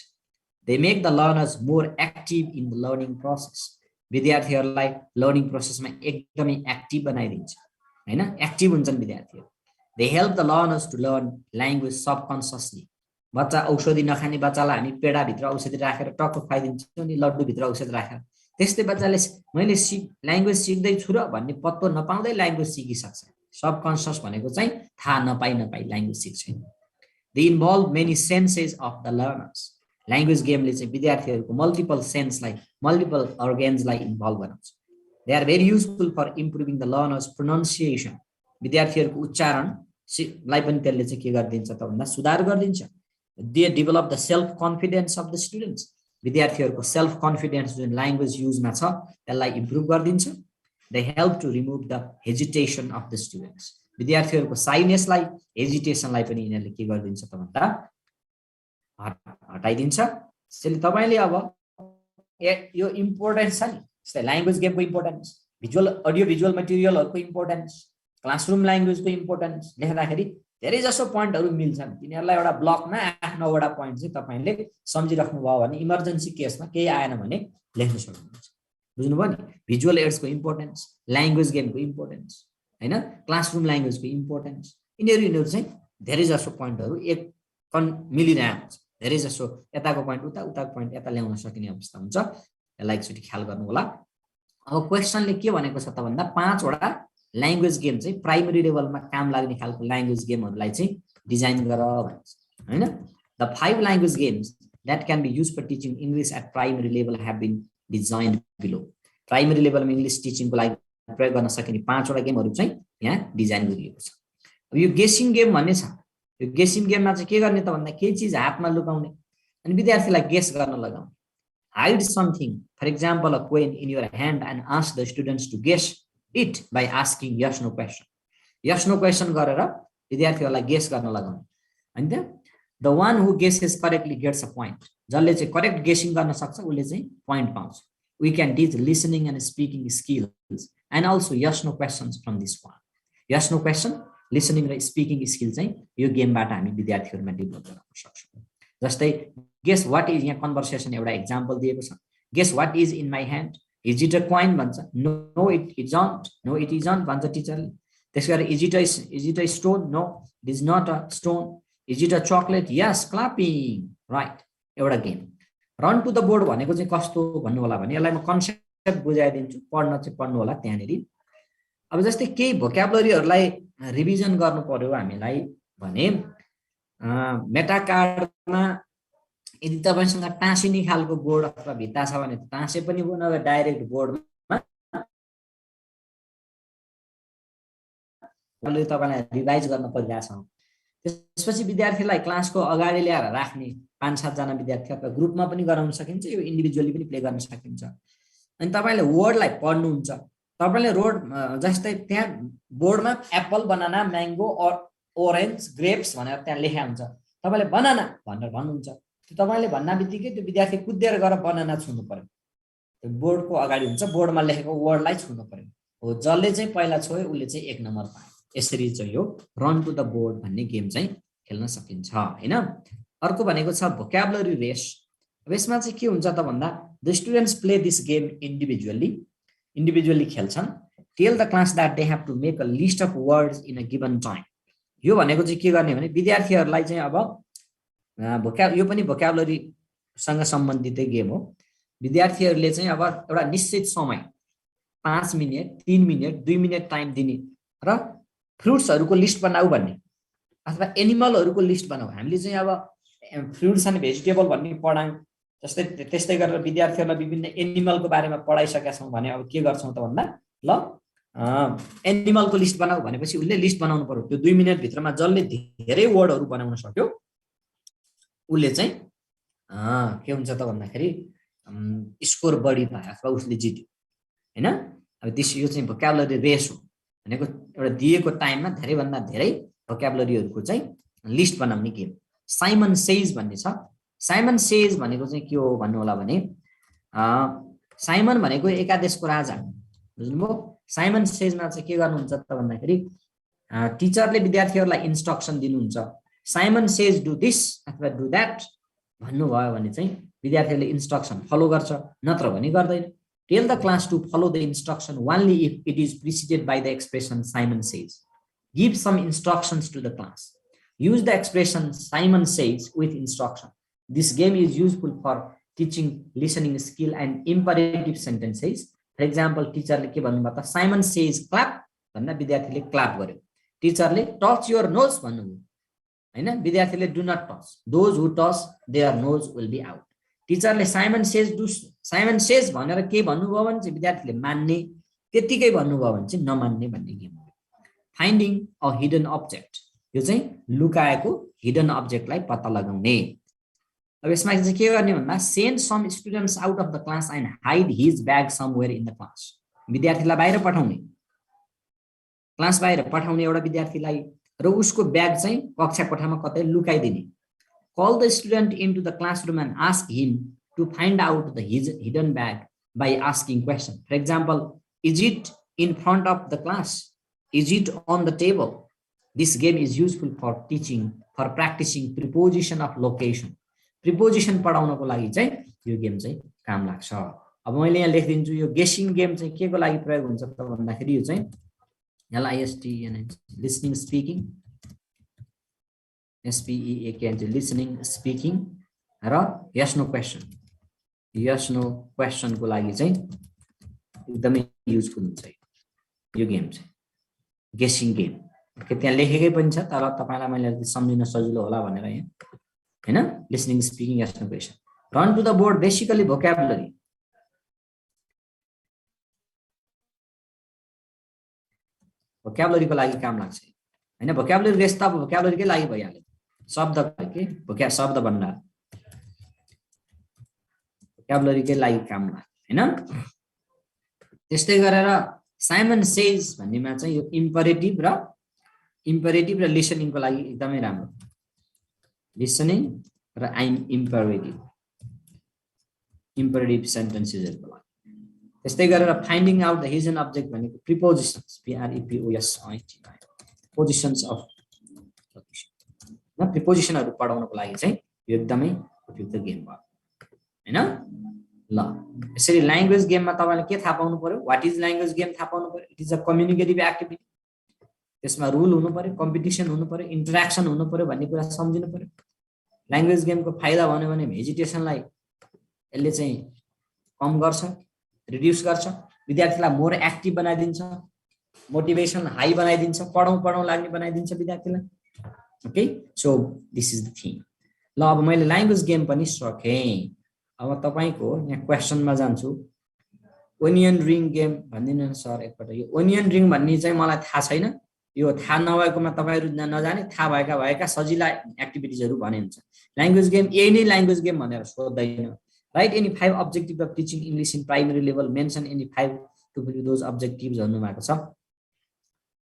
They make the learners more active in the learning process. विद्यार्थीहरुलाई लर्निङ प्रोसेसमा एकदमै एक्टिभ बनाइदिन्छ हैन. एक्टिभ हुन्छन् विद्यार्थीहरु. They help the learners to learn language subconsciously. बच्चा औषधि नखाने बच्चालाई हामी पेडा भित्र औषधि राखेर टक्क खुवाइदिन्छौँ नि लड्डु भित्र औषधि राखेर. त्यस्तै बच्चाले मैले ल्याङ्ग्वेज सिक्दै छु र भन्ने पत्तो नपाउँदै ल्याङ्ग्वेज सिकिसक्छ. सबकन्सियस भनेको चाहिँ थाहा नपाई ल्याङ्ग्वेज सिक्छ. They involve many senses of the learners. Language गेमले चाहिँ विद्यार्थीहरुको मल्टिपल सेन्सलाई मल्टिपल अर्गन्सलाई इन्भल्भ गराउँछ. They are very useful for improving the learners pronunciation. विद्यार्थीहरुको उच्चारण लाई पनि त्यसले चाहिँ के गर्दिन्छ त भन्दा सुधार गर्दिन्छ. They develop the self confidence of the students. विद्यार्थीहरुको सेल्फ कन्फिडेन्स जुन ल्याङ्ग्वेज युजमा छ त्यसलाई इम्प्रुभ गर्दिन्छ. They help to remove the hesitation of the students. विद्यार्थीहरुको साइनेसलाई हेजिटेसनलाई पनि यिनीहरुले के गर्दिन्छ त भन्दा हटाइदिन्छ. त्यसैले तपाईले अब यो इम्पोर्टेन्स छ नि जस्तै ल्याङ्ग्वेज गेमको इम्पोर्टेन्स, भिजुअल अडियो भिजुअल मटेरियलहरुको इम्पोर्टेन्स, क्लासरुम ल्याङ्ग्वेजको इम्पोर्टेन्स लेख्दाखेरि धेरै जसो पोइन्टहरु मिल्छन् तिनीहरुलाई एउटा ब्लकमा 8-9 वटा पोइन्ट चाहिँ तपाईले सम्झिराख्नु भयो भने इमर्जेन्सी केसमा केही आएन भने लेख्न सक्नुहुन्छ बुझ्नुभयो नि भिजुअल एड्सको इम्पोर्टेन्स ल्याङ्ग्वेज गेमको इम्पोर्टेन्स हैन क्लासरुम ल्याङ्ग्वेजको इम्पोर्टेन्स यिनीहरु चाहिँ धेरै जसो पोइन्टहरु एक मिलिरहेको हुन्छ धेरै जसो यताको पोइन्ट उताको पोइन्ट यता ल्याउन सकिने अवस्था हुन्छ यसलाई एकचोटी ख्याल गर्नु होला अब क्वेशनले के भनेको छ त भन्दा 5 वटा ल्याङ्ग्वेज गेम चाहिँ प्राइमरी लेभलमा काम लाग्ने खालको ल्याङ्ग्वेज गेमहरुलाई चाहिँ डिजाइन गर भन्छ हैन the 5 language games that can be used for teaching English at primary level have been designed below primary लेभलमा इंग्लिश टिचिङको लागि प्रयोग गर्न सकिने 5 वटा गेमहरु चाहिँ यहाँ डिजाइन गरिएको छ अब यो गेसिङ गेम भन्ने छ यो गेसिङ गेममा चाहिँ के गर्ने त भन्दा केही चीज हातमा लुकाउने अनि विद्यार्थीलाई गेस गर्न लगाउने hide something for example a coin in your hand and ask the students to guess it by asking yes no question गरेर विद्यार्थीहरुलाई गेस गर्न लगाउने हैन त the one who guesses correctly gets a point जसले चाहिँ correct guessing गर्न सक्छ उले चाहिँ पोइन्ट पाउँछ we can teach listening and speaking skills and also yes no questions from this one yes no question listening र speaking skill चाहिँ यो गेमबाट हामी विद्यार्थीहरुमा डेभलप गर्न सक्छौं जस्तै guess what is यहाँ कन्भर्सेसन एउटा एक्जाम्पल दिएको छ guess what is in my hand is it a coin भन्छ no it isn't भन्छ टिचरले त्यसैगरी is it a stone no it is not a stone is it a chocolate yes clapping right एउटा game run to the board भनेको चाहिँ कस्तो भन्नु होला भने यसलाई म कन्सेप्ट बुझाइदिन्छु पढ्नु होला त्यहाँनेरि अब जस्तै केही भोक्याबुलरीहरुलाई रिभिजन गर्नु पर्यो हामीलाई भने मेटा कार्डमा यदि तपाईसँग टाँसिने खालको बोर्ड अथवा भित्ता छ भने टाँसे पनि भयो नभए डाइरेक्ट बोर्डमा तपाईलाई रिभाइज गर्न परिरहेछ त्यसपछि विद्यार्थीलाई क्लासको अगाडि ल्याएर राख्ने 5-7 जना विद्यार्थी अथवा ग्रुपमा पनि गराउन सकिन्छ यो इन्डिभिजुअली पनि प्ले गर्न सकिन्छ अनि तपाईले वर्डलाई पढ्नुहुन्छ तपाईले रोड जस्तै त्यहाँ बोर्डमा apple banana mango orange grapes भनेर त्यहाँ लेखा हुन्छ तपाईले बनाना भनेर भन्नुहुन्छ तपाईले भन्नाबित्तिकै त्यो विद्यार्थी कुदेर गएर बनाना छुनु पर्यो त्यो बोर्डको अगाडि हुन्छ बोर्डमा लेखेको वर्डलाई छुनु पर्यो हो जसले चाहिँ पहिला छोयो उले चाहिँ 1 नम्बर पायो यसरी चाहिँ यो रन टु द बोर्ड भन्ने गेम चाहिँ खेल्न सकिन्छ हैन अर्को भनेको छ भोक्याबुलरी रेस यसमा चाहिँ के हुन्छ त भन्दा the students play this game individually खेल्छन् tell the class that they have to make a list of words in a given time यो भनेको चाहिँ के गर्ने भने विद्यार्थीहरुलाई चाहिँ अब यो पनि भोक्याबुलरी सँग सम्बन्धितै गेम हो विद्यार्थीहरुले चाहिँ अब एउटा निश्चित समय 5 मिनेट 3 मिनेट 2 मिनेट टाइम दिने र फ्रुट्सहरुको लिस्ट बनाऊ भन्ने अथवा एनिमलहरुको लिस्ट बनाऊ हामीले चाहिँ अब फ्रुट्स एन्ड भेजिटेबल भन्ने पढायौं जस्तै त्यस्तै गरेर विद्यार्थीहरुलाई विभिन्न एनिमलको बारेमा पढाइसकेका छौं भने अब के गर्छौं त भन्दा ल एनिमलको लिस्ट बनाऊ भनेपछि उले लिस्ट बनाउनु पर्यो त्यो 2 मिनेट भित्रमा जसले धेरै वर्डहरु बनाउन सक्यो उले चाहिँ के हुन्छ त भन्दाखेरि स्कोर बढी पायो अथवा उसले जित्यो हैन अब यो चाहिँ भोक्याबुलरी रेस हो भनेको एउटा दिएको टाइममा धेरै भन्दा धेरै भोक्याबुलरीहरुको चाहिँ लिस्ट बनाउने गेम साइमन सेज भन्ने छ साइमन सेज भनेको चाहिँ के हो भन्नु होला भने साइमन भनेको एकादेशको राजा बुझ्नुभयो साइमन सेजमा चाहिँ के गर्नुहुन्छ त भन्दाखेरि टिचरले विद्यार्थीहरुलाई इन्स्ट्रक्सन दिनुहुन्छ साइमन सेज डु दिस अथवा डु दैट भन्नु भयो भने चाहिँ विद्यार्थीले इन्स्ट्रक्सन फलो गर्छ नत्र भने गर्दैन tell the class to follow the instruction only if it is preceded by the expression Simon says give some instructions to the class use the expression Simon says with instruction this game is useful for teaching listening skill and imperative sentences for example teacher le ke भन्नु भयो त Simon says clap भन्दा विद्यार्थीले clap गर्यो टिचरले touch your nose भन्नु हैन विद्यार्थीले do not touch those who touch their nose will be out टिचरले Simon says भनेर के भन्नुभयो भने चाहिँ विद्यार्थीले मान्ने त्यतिकै भन्नुभयो भने चाहिँ नमान्ने भन्ने गेम हो फाइन्डिङ अ हिडन अब्जेक्ट यो चाहिँ लुकाएको हिडन अब्जेक्टलाई पत्ता लगाउने अब यसमा चाहिँ के गर्ने भन्दा send some students out of the class and hide his bag somewhere in the class विद्यार्थीलाई बाहिर पठाउने क्लास बाहिर पठाउने एउटा विद्यार्थीलाई र उसको ब्याग चाहिँ कक्षा कोठामा कतै लुकाइदिने call the student into the classroom and ask him to find out the hidden bag by asking question for example is it in front of the class is it on the table This game is useful for teaching, for practicing preposition of location. Preposition पढाउनको लागि चाहिँ यो game चाहिँ काम लाग्छ। अब मैले यहाँ लेखिदिन्छु यो गेसिङ गेम चाहिँ के को लागि प्रयोग हुन्छ त भन्दाखेरि यो चाहिँ listening speaking SPEAK listening speaking र यस नो क्वेशन को लागि चाहिँ एकदमै युजफुल हुन्छ यो गेम चाहिँ गेसिङ गेम। के त्यहाँ लेखेकै पनि छ तर तपाईलाई मैले सम्झिन सजिलो होला भनेर यहाँ हैन listening speaking yes no question. Run to the board basically vocabulary को लागि काम लाग्छ हैन। भोक्याबुलरी रेस त भोक्याबुलरी कै लागि भइहाल्यो शब्द के शब्द भण्डार भोक्याबुलरी कै लागि काम लाग्छ हैन। त्यस्तै गरेर साइमन सेज भन्नेमा चाहिँ यो इम्परेटिभ र लिसनिङ को लागि एकदमै राम्रो। लिसनिङ र इम्परेटिभ सेन्टेन्सेसहरुको लागि। त्यस्तै गरेर finding out the hidden object भनेको प्रिपोजिशन्स पोजिशन्स अफ प्रिपोजिशनहरु पढाउनको लागि चाहिँ यो एकदमै उपयुक्त गेम भयो हैन। ल यसरी ल्याङ्ग्वेज गेममा तपाईले के थाहा पाउनु पर्यो व्हाट इज ल्याङ्ग्वेज गेम थाहा पाउनु पर्यो। It is a communicative activity. त्यसमा रुल हुनु पर्यो कम्पिटिसन हुनु पर्यो इन्टरेक्सन हुनु पर्यो भन्ने कुरा सम्झिनु पर्यो। ल्याङ्ग्वेज गेमको फाइदा भन्यो भने हेजिटेसनलाई यसले चाहिँ कम गर्छ रिड्युस गर्छ विद्यार्थीलाई मोर एक्टिभ बनाइदिन्छ मोटिभेसन हाई बनाइदिन्छ पढौं लाग्ने बनाइदिन्छ विद्यार्थीलाई। Okay so this is the thing. ल अब मैले ल्याङ्ग्वेज गेम पनि सकेँ। अब तपाईको यहाँ क्वेशनमा जान्छु। ओनियन रिङ गेम भन्दिनु सर एकपल्ट। यो ओनियन रिङ भन्ने चाहिँ मलाई थाहा छैन। यो थाहा नभएकोमा तपाईहरु नजाने थाहा भएका सजिला एक्टिभिटिजहरु भने हुन्छ। ल्याङ्ग्वेज गेम यही नै ल्याङ्ग्वेज गेम भनेर सोध्दैन। Right any 5 objective of teaching English in primary level mention any 5 to be those objectives भन्नु भएको छ।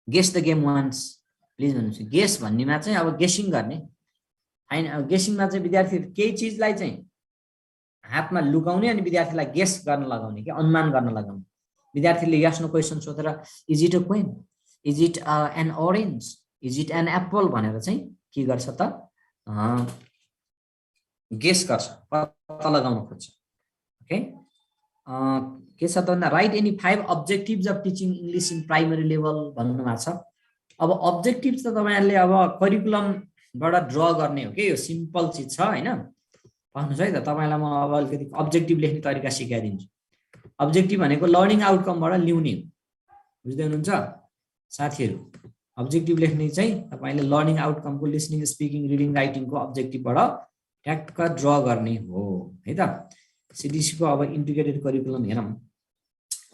Guess the game once please भन्नुस्। गेस भन्नेमा चाहिँ अब गेसिङ गर्ने हैन। अब गेसिङमा चाहिँ विद्यार्थीहरु केही चीजलाई चाहिँ हातमा लुकाउने अनि विद्यार्थीलाई गेस गर्न लगाउने के अनुमान गर्न लगाउने। विद्यार्थीले यस नो क्वेशन सोधेर is it a queen is it an orange is it an apple भनेर चाहिँ के गर्छ त गेस गर्छ पत्ता लगाउन खोज्छ। ओके के छ त भन्दा right any 5 objectives of teaching English in primary level भन्नु भएको छ। अब अब्जेक्टिभ्स त तपाईहरुले अब करिकुलमबाट ड्र गर्ने हो के यो सिम्पल चीज छ हैन। भन्नुस् है त तपाईलाई म अब अलिकति अब्जेक्टिभ लेख्ने तरिका सिकाइदिन्छु। अब्जेक्टिभ भनेको लर्निङ आउटकमबाट ल्याउने हो बुझ्दै हुनुहुन्छ साथीहरु। अब्जेक्टिभ लेख्ने चाहिँ तपाईले लर्निङ आउटकमको लिसनिङ स्पिकिङ रिडिङ राइटिङको अब्जेक्टिभबाट ट्याक्क ड्र गर्ने हो है त। सीडीसी को अब इन्टिग्रेटेड करिकुलम हेरौं।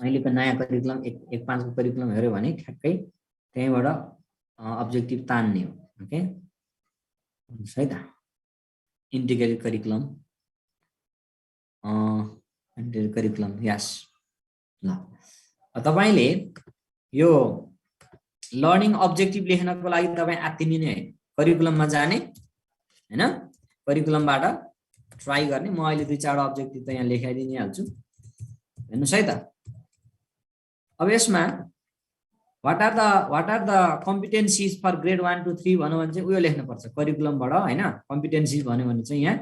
अहिलेको नयाँ करिकुलम 1.5 को करिकुलम हेर्यो भने ठ्याक्कै त्यहीबाट अब्जेक्टिभ तान्ने हो। ओके है त इन्टिग्रेटेड करिकुलम यस। ल तपाईले यो लर्निङ अब्जेक्टिभ लेख्नको लागि तपाई आत्तिने करिकुलममा जाने हैन। करिकुलमबाट ट्राई गर्ने। म अहिले 2-4 अब्जेक्टिभ त यहाँ लेखाइदिनै हाल्छु हेर्नुस् है त। अब यसमा what are the competencies for grade 1 to 3 भन्नु भने चाहिँ उयो लेख्नु पर्छ करिकुलमबाट हैन। कम्पिटेन्सीज भन्नु भने चाहिँ यहाँ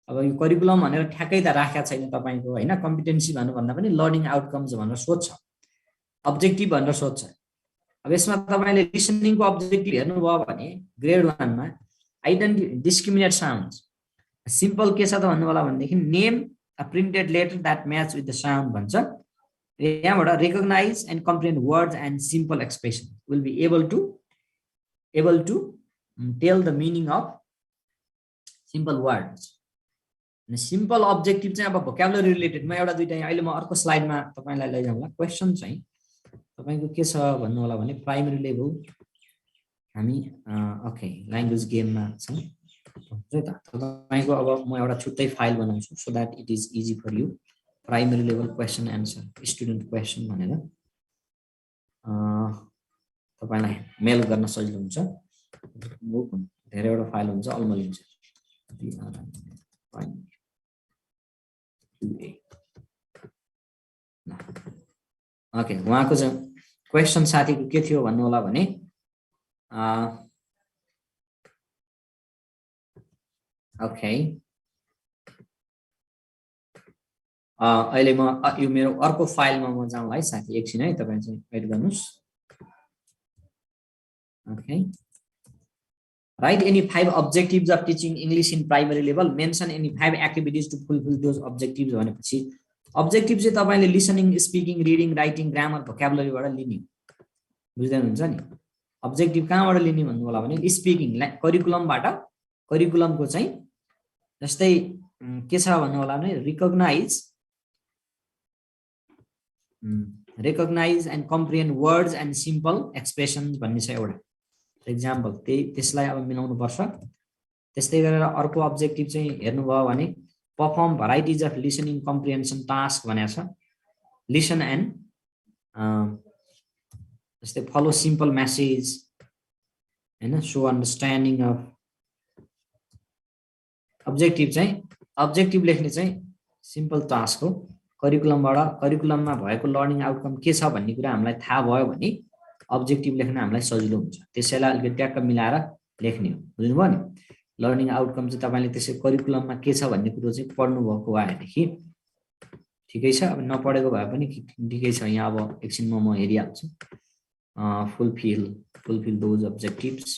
अब यो करिकुलम भनेर ठ्याक्कै त राखेको छैन तपाईको हैन। कम्पिटेन्सी भन्नु भन्दा पनि लर्निङ आउटकम्स भनेर सोध्छ अब्जेक्टिभ भनेर सोध्छ। अब यसमा तपाईले लिसनिङको अब्जेक्टिभ हेर्नुभयो भने ग्रेड 1 मा डिस्क्रिमिनेट साउन्ड्स सिम्पल के छ त भन्नु होला भनेदेखि name a printed letter that match with the sound भन्छ। यहाँबाट recognize and comprehend words and simple expression will be able to tell the meaning of simple words. Simple objective चाहिँ अब भोक्याबुलरी रिलेटेड म एउटा दुईटा अहिले म अर्को स्लाइडमा तपाईलाई लैजाउँला। क्वेशन चाहिँ तपाईको के छ भन्नु होला भने प्राइमरी लेभल हामी ओके ल्याङ्ग्वेज गेममा छौं है त। तपाईको अब म एउटा छुट्टै फाइल बनाउँछु so that it is easy for you. Primary level question answer student question भनेर तपाईलाई मेल गर्न सजिलो हुन्छ। धेरैवटा फाइल हुन्छ अल्मलिन्छ। ओके उहाँको चाहिँ क्वेशन साथीको के थियो भन्नु होला भने ओके अहिले म यो मेरो अर्को फाइलमा म जाउँला है साथी एकछिन है तपाईं चाहिँ वेट गर्नुस् okay Write any 5 objectives of teaching English in primary level. Mention any 5 activities to fulfill those objectives. भनेपछि objective चाहिँ तपाईले listening, speaking, reading, writing, grammar, vocabulary बाट लिने बुझ्दै हुनुहुन्छ नि objective कहाँबाट लिने भन्नु होला भने स्पिकिङ करिकुलमबाट करिकुलमको चाहिँ जस्तै के छ भन्नु होला भने recognize and comprehend words and simple expressions भन्ने छ एउटा एक्जाम्पल त्यसलाई अब मिलाउनु पर्छ त्यस्तै गरेर अर्को अब्जेक्टिभ चाहिँ हेर्नु भयो भने perform varieties of listening comprehension task भनेको छ लिसन एन्ड जस्तै फलो सिम्पल मेसेज हैन सो अन्डरस्ट्यान्डिङ अफ अब्जेक्टिभ लेख्ने चाहिँ सिम्पल टास्क हो करिकुलमबाट करिकुलममा भएको लर्निङ आउटकम के छ भन्ने कुरा हामीलाई थाहा भयो भने अब्जेक्टिभ लेख्न हामीलाई सजिलो हुन्छ त्यसैलाई अलिकति ट्याक्क मिलाएर लेख्ने हो बुझ्नुभयो नि लर्निङ आउटकम चाहिँ तपाईले त्यसै करिकुलममा के छ भन्ने कुरो चाहिँ पढ्नु भएको भएदेखि ठिकै छ अब नपढेको भए पनि ठिकै छ यहाँ अब एकछिनमा म हेरिहाल्छु fulfill those objectives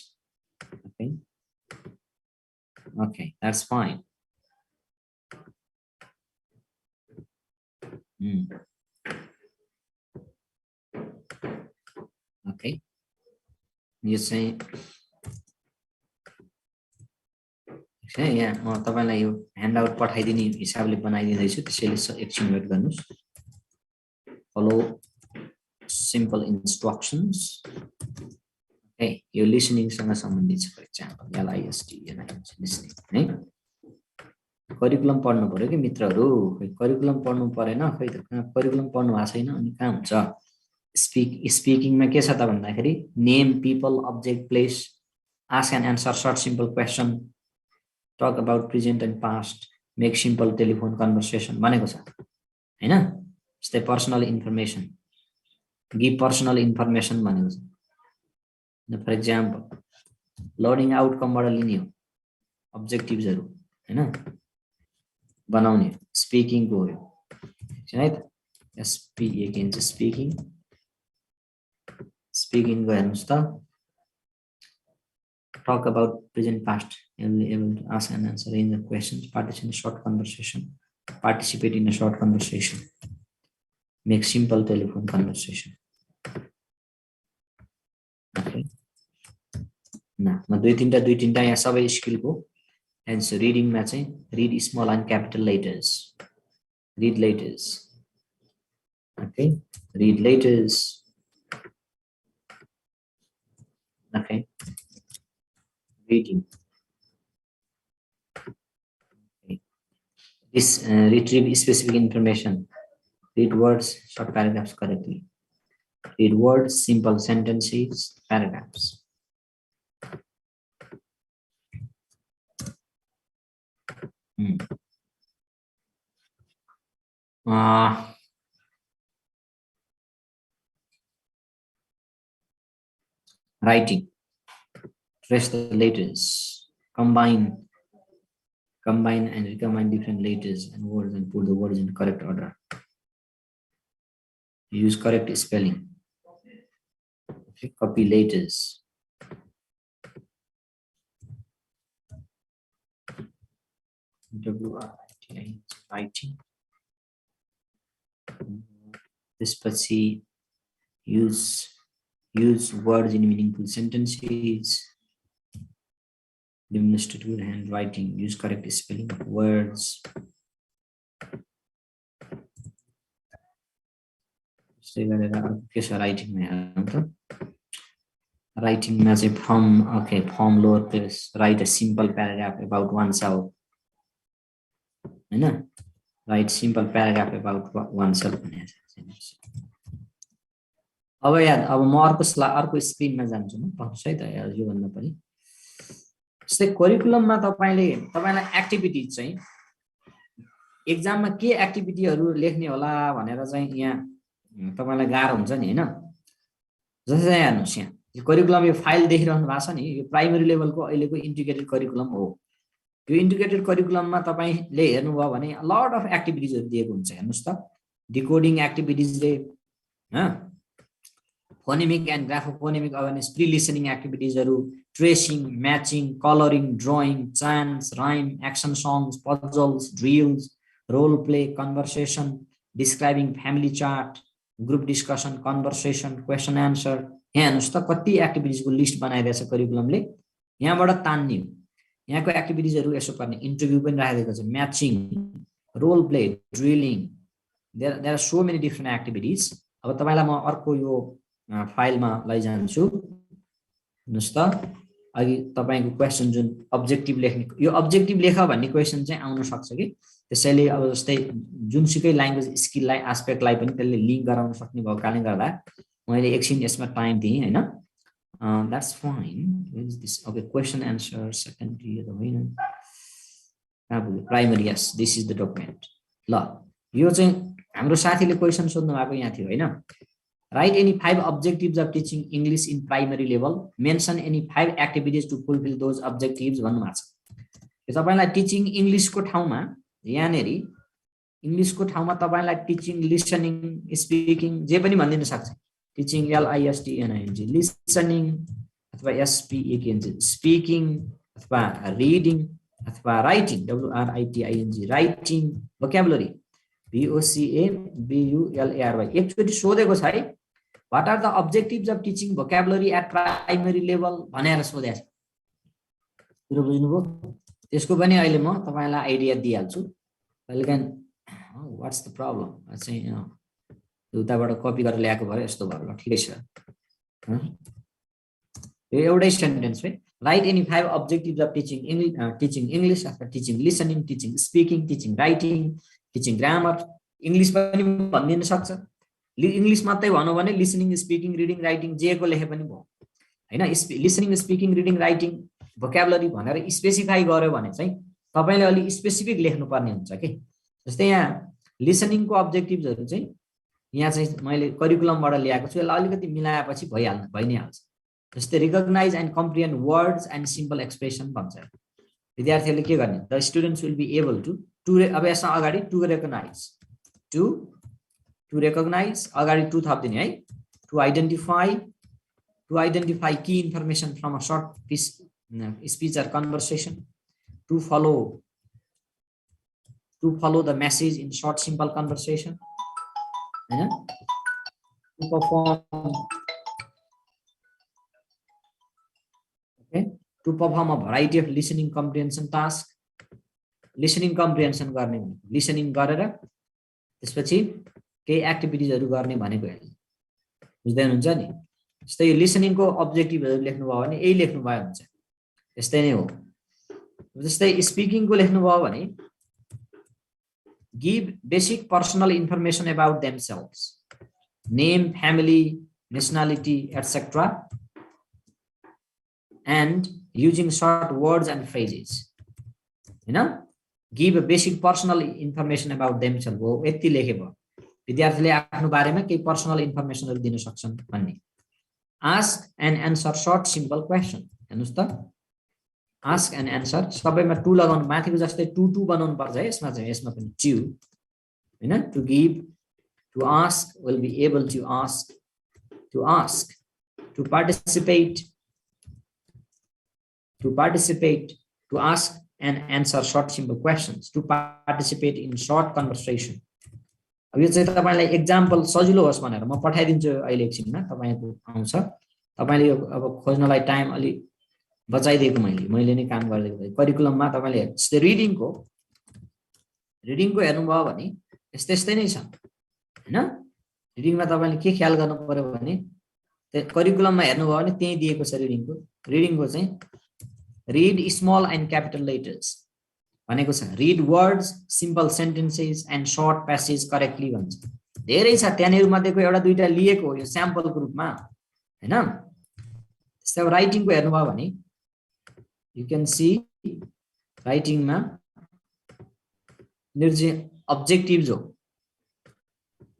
okay that's fine okay यो चाहिँ यहाँ म तपाईलाई यो ह्यान्डआउट पठाइदिने हिसाबले बनाइदिँदैछु त्यसैले एकछिन वेट गर्नुस् फलो simple instructions okay यो listening सँग सम्बन्धित छ फर एक्जाम्पल listening है करिकुलम पढ्नु पर्यो के मित्रहरु करिकुलम पढ्नु परेन खै त करिकुलम पढ्नु भएको छैन अनि कहाँ हुन्छ स्पिकिङमा के छ त भन्दाखेरि name people object place ask and answer short simple question talk about present and past make simple telephone conversation भनेको छ हैन जस्तै personal information give personal information भनेको छ फर एक्जाम्पल लर्निङ आउटकमबाट लिने हो अब्जेक्टिभ्सहरु हैन बनाउने स्पिकिङको हो है त एसपीएकेन चाहिँ स्पिकिङ को हेर्नुस् त talk about present past able to ask and answer in the questions participate in a short conversation make simple telephone conversation okay ना म दुई तीनटा यहाँ सबै स्किल को एन्ड रिडिङ मा चाहिँ read small and capital letters read letters okay read letters okay reading okay. This retrieve specific information read words short paragraphs correctly read words simple sentences paragraphs writing trace the letters combine and recombine different letters and words and put the words in correct order use correct spelling copy letters writing त्यसपछि use words in meaningful sentences demonstrate good handwriting use correct spelling of words writing मा चाहिँ from lower case write a simple paragraph about oneself हैन write simple paragraph about oneself अब म अर्को स्क्रिनमा जान्छु म पक्ष है त यो भन्दा पनि जस्तै करिकुलममा तपाईलाई एक्टिभिटी चाहिँ एक्जाममा के एक्टिभिटीहरु लेख्ने होला भनेर चाहिँ यहाँ तपाईलाई गाह्रो हुन्छ नि हैन जस्तै हेर्नुस् यहाँ यो करिकुलम यो फाइल देखिरहनु भएको छ नि यो प्राइमरी लेभलको अहिलेको इन्टिग्रेटेड करिकुलम हो यो इन्टिग्रेटेड करिकुलममा तपाईले हेर्नुभयो भने लट अफ एक्टिभिटिजहरु दिएको हुन्छ हेर्नुस् त डिकोडिङ एक्टिभिटिजले phonemic and graphophonemic awareness pre listening एक्टिभिटिजहरु tracing matching colouring drawing chants rhyme action songs puzzles drills role play conversation describing family chart group discussion conversation question answer यहाँ हेर्नुस् त कति एक्टिभिटिजको लिस्ट बनाइरहेछ करिकुलमले यहाँबाट तान्ने हो यहाँको एक्टिभिटिजहरु यसो गर्ने इन्टरभ्यु पनि राखेको छ matching role play drilling there are so many different activities अब तपाईलाई म अर्को यो फाइलमा लैजान्छु हेर्नुस् त अघि तपाईको क्वेशन जुन अब्जेक्टिभ लेख्ने यो अब्जेक्टिभ लेख भन्ने क्वेशन चाहिँ आउन सक्छ कि त्यसैले अब जस्तै जुनसुकै ल्याङ्ग्वेज स्किललाई एस्पेक्टलाई पनि त्यसले लिंक गराउन सक्ने भएको कारणले गर्दा मैले एकछिन यसमा टाइम दिएँ हैन that's fine. Where is this? Okay, question answer secondary primary. Yes, this is the document. ल यो चाहिँ हाम्रो साथीले क्वेशन सोध्नु भएको यहाँ थियो हैन Write any 5 objectives of teaching English in primary level. Mention any 5 activities to fulfill those objectives भन्नु भएको छ यो तपाईलाई टिचिङ इंग्लिश को ठाउँमा यहाँनेरि इंग्लिश को ठाउँमा तपाईलाई टिचिङ लिसनिङ स्पीकिङ जे पनि भनिदिन सक्छ टिचिङ LISTNING लिसनिङ अथवा SPEAKING स्पीकिङ अथवा रिडिङ अथवा writing WRITING writing vocabulary VOCABULARY एकचोटी सोधेको छ है What are the objectives of teaching vocabulary at primary level भनेर सोधेको छ पुरो बुझ्नुभयो त्यसको पनि अहिले म तपाईलाई आइडिया दिइहाल्छु कहिलेकाहीँ what's the problem चाहिँ उताबाट कपी गरेर ल्याएको भए यस्तो भयो ल ठिकै छ यो एउटै सेन्टेन्स हो Write any 5 objectives of teaching English अथवा teaching listening teaching speaking teaching writing teaching grammar English पनि भनिदिन सक्छ English मात्रै भन्नु भने listening speaking reading writing जे को लेखे पनि भयो हैन listening speaking reading writing vocabulary भनेर स्पेसिफाई गर्यो भने चाहिँ तपाईले अलि स्पेसिफिक लेख्नु पर्ने हुन्छ के जस्तै यहाँ लिसनिङ को अब्जेक्टिभ्सहरु चाहिँ यहाँ चाहिँ मैले करिकुलमबाट ल्याएको छु यसलाई अलिकति मिलाएपछि भइ नै हाल्छ जस्तै recognize and comprehend words and simple expression भन्छ विद्यार्थीले के गर्ने the students will be able to अब यसमा अगाडि टु रेकग्नाइज अगाडि टु थप्दिने है to identify key information from a short speech or conversation to follow the message in short simple conversation and to perform a variety of listening comprehension task listening comprehension गर्ने listening गरेर त्यसपछि केही एक्टिभिटिजहरु गर्ने भनेको हैन बुझ्दै हुनुहुन्छ नि जस्तै लिसनिङ को अब्जेक्टिभहरु लेख्नु भयो भने यही लेख्नु भयो हुन्छ यस्तै नै हो जस्तै स्पीकिङ को लेख्नु भयो भने give basic personal information about themselves name family nationality etc and using short words and phrases give a basic personal information about themselves हो यति लेखे भयो विद्यार्थीले आफ्नो बारेमा केही पर्सनल इन्फर्मेसनहरु दिन सक्छन् भन्ने ask and answer short simple question हेर्नुस् त ask and answer सबैमा टु लगाउनु माथिको जस्तै टु बनाउनु पर्छ है यसमा चाहिँ यसमा पनि टु हैन to give to ask will be able to ask to participate to ask and answer short simple questions to participate in short conversation अब यो चाहिँ तपाईलाई एक्जाम्पल सजिलो होस् भनेर म पठाइदिन्छु अहिले एकछिनमा तपाईको आउँछ तपाईले अब खोज्नलाई टाइम अलि बचाइदिएको मैले नै काम गर्दिएको करिकुलममा तपाईले रिडिङ को हेर्नु भयो भने यस्तै नै छ हैन रिडिङमा तपाईले के ख्याल गर्नु पर्यो भने करिकुलममा हेर्नु भयो भने त्यही दिएको छ रिडिङ को चाहिँ read small and capital letters भनेको छ read words simple sentences and short passages correctly भन्छ धेरै छ त्यहाँनेर मध्येको एउटा दुईटा लिएको हो यो स्याम्पलको रूपमा हैन त्यसै राइटिङ को हेर्नु भयो भने you can see writing ma निर्जे objectives हो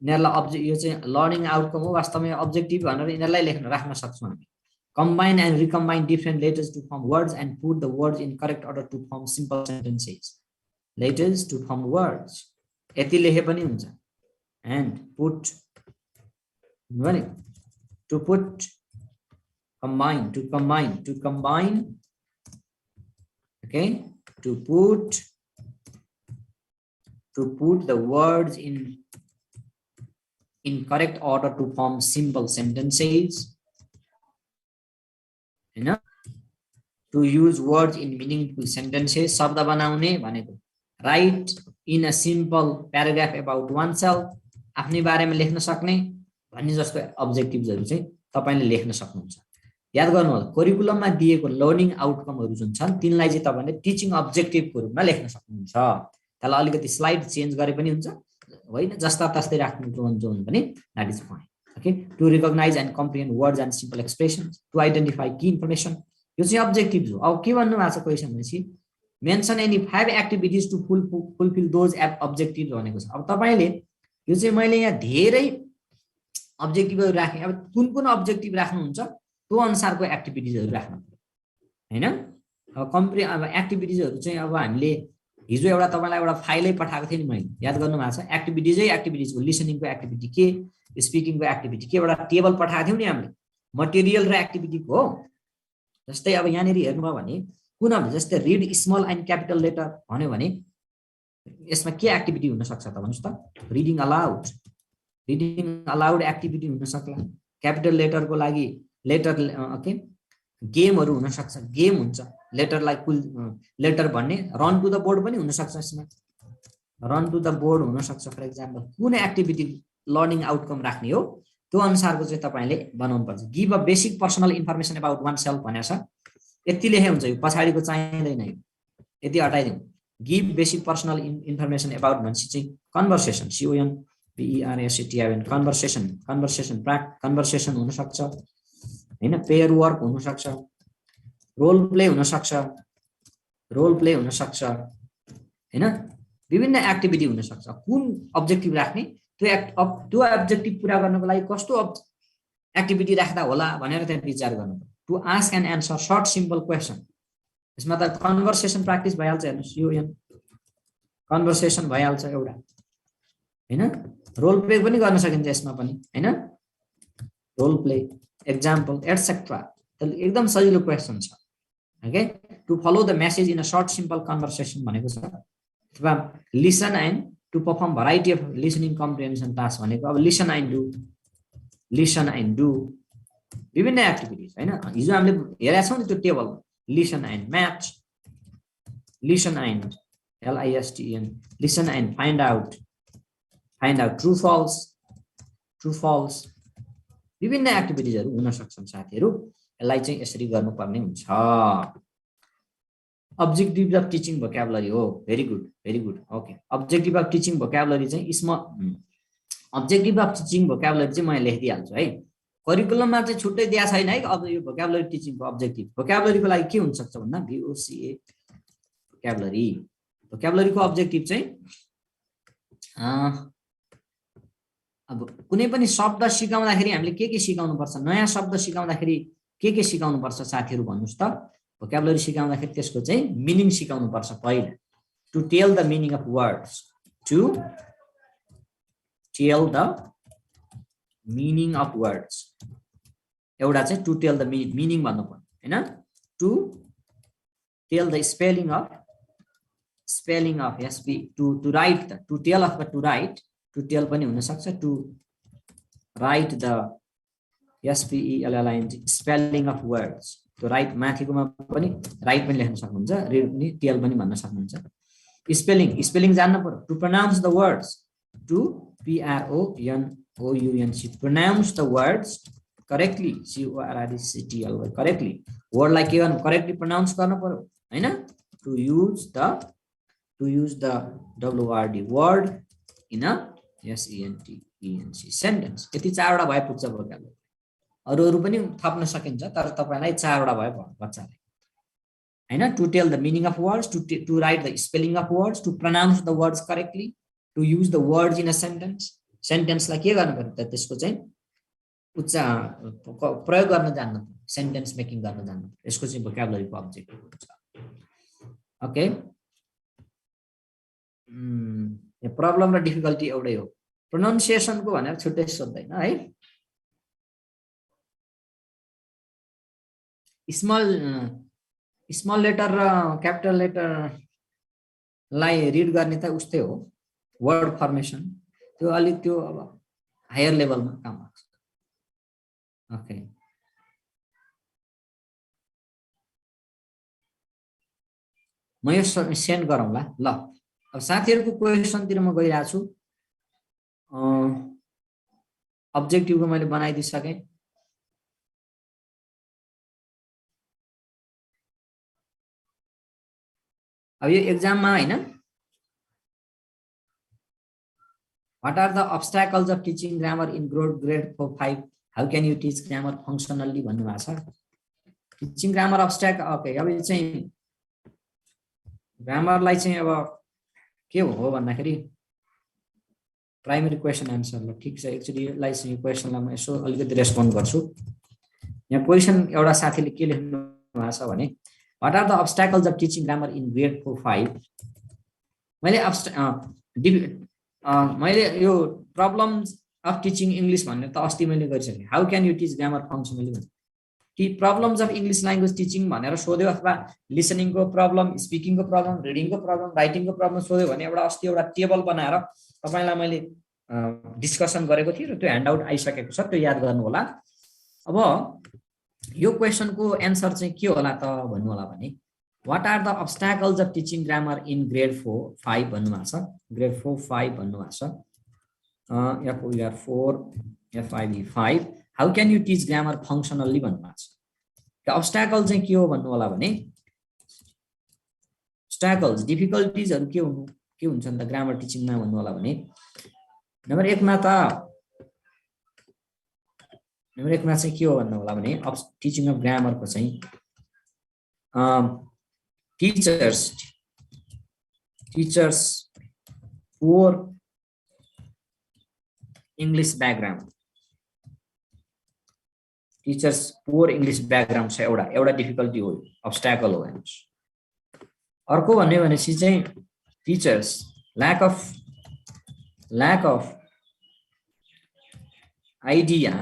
यिनीहरुलाई यो चाहिँ लर्निङ आउटकम हो वास्तवमा अब्जेक्टिभ भनेर यिनीहरुलाई राख्न सक्छौं हामी combine and recombine different letters to form words and put the words in correct order to form simple sentences. Letters to form words. यति लेखे पनि हुन्छ. And put to put combine okay, to put the words in correct order to form simple sentences. You know, to use words in meaningful sentences. शब्द बनाउने भनेको write in a simple paragraph about oneself. आफ्नै बारेमा लेख्न सक्ने भन्ने जस्तो अब्जेक्टिभ्सहरु चाहिँ तपाईले लेख्न सक्नुहुन्छ. याद गर्नुहोला करिकुलममा दिएको लर्निङ आउटकमहरु जुन छन् तिनलाई चाहिँ तपाईले टिचिङ अब्जेक्टिभको रूपमा लेख्न सक्नुहुन्छ. त्यसलाई अलिकति स्लाइड चेन्ज गरे पनि हुन्छ होइन, जस्ता तस्तै राख्नुहुन्छ भने that is fine. Okay, to recognize and comprehend words and simple expressions, to identify key information. यो चाहिँ अब्जेक्टिभ्स हो. अब के भन्नु भएको छ क्वेशन भनेपछि mention any 5 activities to fulfil those objectives भनेको छ. अब तपाईले यो चाहिँ मैले यहाँ धेरै अब्जेक्टिभहरु राखे. अब कुन अब्जेक्टिभ राख्नुहुन्छ त्यो अनुसारको एक्टिभिटीजहरु राख्नु हैन. अब एक्टिभिटीजहरु चाहिँ अब हामीले हिजो एउटा तपाईलाई एउटा फाइलै पठाएको थिएँ नि मैले, याद गर्नु भएको छ. एक्टिभिटीजको लिसनिङको एक्टिभिटी के, स्पिकिङको एक्टिभिटी के, एउटा टेबल पठाएको थियौ नि हामीले मटेरियल र एक्टिभिटीको हो. जस्तै अब यहाँनेर हेर्नुभयो भने कुन अब जस्तै read small and capital letter भन्यो भने यसमा के एक्टिभिटी हुन सक्छ त भन्नुस् त. रिडिङ अलाउड एक्टिभिटी हुन सक्ला. क्यापिटल लेटरको लागि लेटर ओके गेमहरु हुन सक्छ, गेम हुन्छ. लेटरलाई कुल लेटर भन्ने रन टु द बोर्ड पनि हुन सक्छ. यसमा रन टु द बोर्ड हुन सक्छ फर एक्जाम्पल. कुन एक्टिभिटी लर्निङ आउटकम राख्ने हो त्यो अनुसारको चाहिँ तपाईले बनाउनु पर्छ. Give a basic personal information about one self भनेको छ. यति लेखे हुन्छ, यो पछाडीको चाहिँदैन, यो यति हटाइदिउँ. Give basic personal information about भनेपछि चाहिँ कन्भर्सेसन, CONVERSATION कन्भर्सेसन हुन सक्छ हैन. पेयर वर्क हुन सक्छ, रोल प्ले हुन सक्छ हैन. विभिन्न एक्टिभिटी हुन सक्छ. कुन अब्जेक्टिभ राख्ने, त्यो अब्जेक्टिभ पूरा गर्नको लागि कस्तो एक्टिभिटी राख्दा होला भनेर त्यहाँ विचार गर्नु पर्छ. To ask and answer short simple question. यसमा त कन्भर्सेसन प्र्याक्टिस भइहाल्छ. हेर्नुस् यो कन्भर्सेसन भइहाल्छ एउटा हैन. रोल प्ले पनि गर्न सकिन्छ यसमा पनि हैन. Role play, example etcetera. एकदम सजिलो क्वेशन छ. Okay, to follow the message in a short simple conversation भनेको छ. अथवा listen and to perform variety of listening comprehension task भनेको अब लिसन एन्ड डु विभिन्न एक्टिभिटीज हैन. हिजो हामीले हेरेका छौं नि त्यो table. Listen and match, listen and LISTEN, listen and find out true false. विभिन्न एक्टिभिटीजहरु हुन सक्छन् साथीहरु. यसलाई चाहिँ यसरी गर्नुपर्ने हुन्छ. अब्जेक्टिभ अफ टिचिङ भोक्याबुलरी हो. Very good. Okay, objective of teaching vocabulary चाहिँ अब्जेक्टिभ अफ टिचिङ भोक्याबुलरी चाहिँ मैले लेखिदिहाल्छु है. करिकुलममा चाहिँ छुट्टै दिया छैन है. अब यो भोक्याबुलरी टिचिङको अब्जेक्टिभ. भोक्याबुलरीको लागि के हुन सक्छ भन्दा VOCA भोक्याबुलरीको अब्जेक्टिभ चाहिँ अब कुनै पनि शब्द सिकाउँदाखेरि हामीले के सिकाउनु पर्छ, नयाँ शब्द सिकाउँदाखेरि के सिकाउनु पर्छ साथीहरु भन्नुस् त. भोक्याबुलरी सिकाउँदाखेरि त्यसको चाहिँ मिनिङ सिकाउनु पर्छ पहिला. To tell the meaning of words, to tell the meaning of words. एउटा चाहिँ टु टेल द मिनिङ भन्नु पर्यो हैन. To tell the spelling of SP, to write the, to tell of to write, to tell पनि हुन सक्छ. To write the SPELLING spelling of words. त्यो write माथिकोमा पनि राइट पनि लेख्न सक्नुहुन्छ, रिड पनि टेल पनि भन्न सक्नुहुन्छ. स्पेलिङ जान्न पर्यो. To pronounce the words, to PRONOUNCE pronounce the words correctly, CORRECTL correctly. वर्डलाई के गर्नु, करेक्टली प्रोनाउन्स गर्नु पर्यो हैन. To use the WORD word in a SENTENCE sentence. यति चारवटा भए पुग्छ भोक्याबुलरी. अरु पनि थप्न सकिन्छ तर तपाईलाई चारवटा भए बच्चाले हैन. To tell the meaning of words, to write the spelling of words, to pronounce the words correctly, to use the words in a sentence. सेन्टेन्सलाई के गर्नु पर्यो त त्यसको चाहिँ प्रयोग गर्न जान्नु पर्यो. सेन्टेन्स मेकिङ गर्न जान्नु पर्यो यसको चाहिँ भोक्याबुलरीको अब्जेक्टिभ हुन्छ ओके यो प्रब्लम र डिफिकल्टी एउटै हो प्रोनाउन्सिएसनको भनेर छुट्टै सोध्दैन है स्मल लेटर र क्यापिटल लेटरलाई रिड गर्ने त उस्तै हो वर्ड फर्मेसन त्यो अलि त्यो अब हायर लेभलमा काम लाग्छ ओके म यो सेन्ड गरौँला ल अब साथीहरुको क्वेशनतिर म गइरहेको छु अब्जेक्टिभको मैले बनाइदिसके अब यो एक्जाममा हैन What are the obstacles of teaching grammar in grade 4-5? How can you teach grammar functionally? भन्नु भएको छ टिचिङ ग्रामर obstacle ओके अब यो चाहिँ ग्रामरलाई चाहिँ अब के हो भन्दाखेरि प्राइमरी क्वेशन आन्सर ल ठीक छ एक्चुअली यसलाई चाहिँ क्वेशनलाई म यसो अलिकति रेस्पोन्ड गर्छु यहाँ क्वेशन एउटा साथीले के लेख्नु भएको छ भने What are the obstacles of teaching grammar in grade 4-5? मैले यो प्रब्लम्स अफ टिचिङ इंग्लिश भन्ने त अस्ति मैले गरिसके how can you teach grammar functionally भन्ने ती problems of English language teaching भनेर सोध्यो अथवा लिसनिङको प्रब्लम स्पिकिङको प्रब्लम रिडिङको प्रब्लम राइटिङको प्रब्लम सोध्यो भने एउटा अस्ति एउटा टेबल बनाएर तपाईलाई मैले डिस्कसन गरेको थिएँ र त्यो ह्यान्डआउट आइसकेको छ त्यो याद गर्नु होला अब यो क्वेशनको एन्सर चाहिँ के होला त भन्नु होला भने What are the obstacles of teaching grammar in grade 4-5 भन्नु भएको छ grade 4-5 भन्नु भएको छ F4 F5 How can you teach grammar functionally भन्नु भएको छ त्यो obstacle चाहिँ के हो भन्नु होला भने obstacles difficultiesहरु के हुन्छन् त ग्रामर टिचिङमा भन्नु होला भने नम्बर 1 मा चाहिँ के हो भन्नु होला भने टिचिङ अफ ग्रामर को चाहिँ teachers poor English background teachers poor English background छ एउटा डिफिकल्टी हो obstacle हो हेर्नुस् अर्को भन्ने भनेपछि चाहिँ teachers lack of idea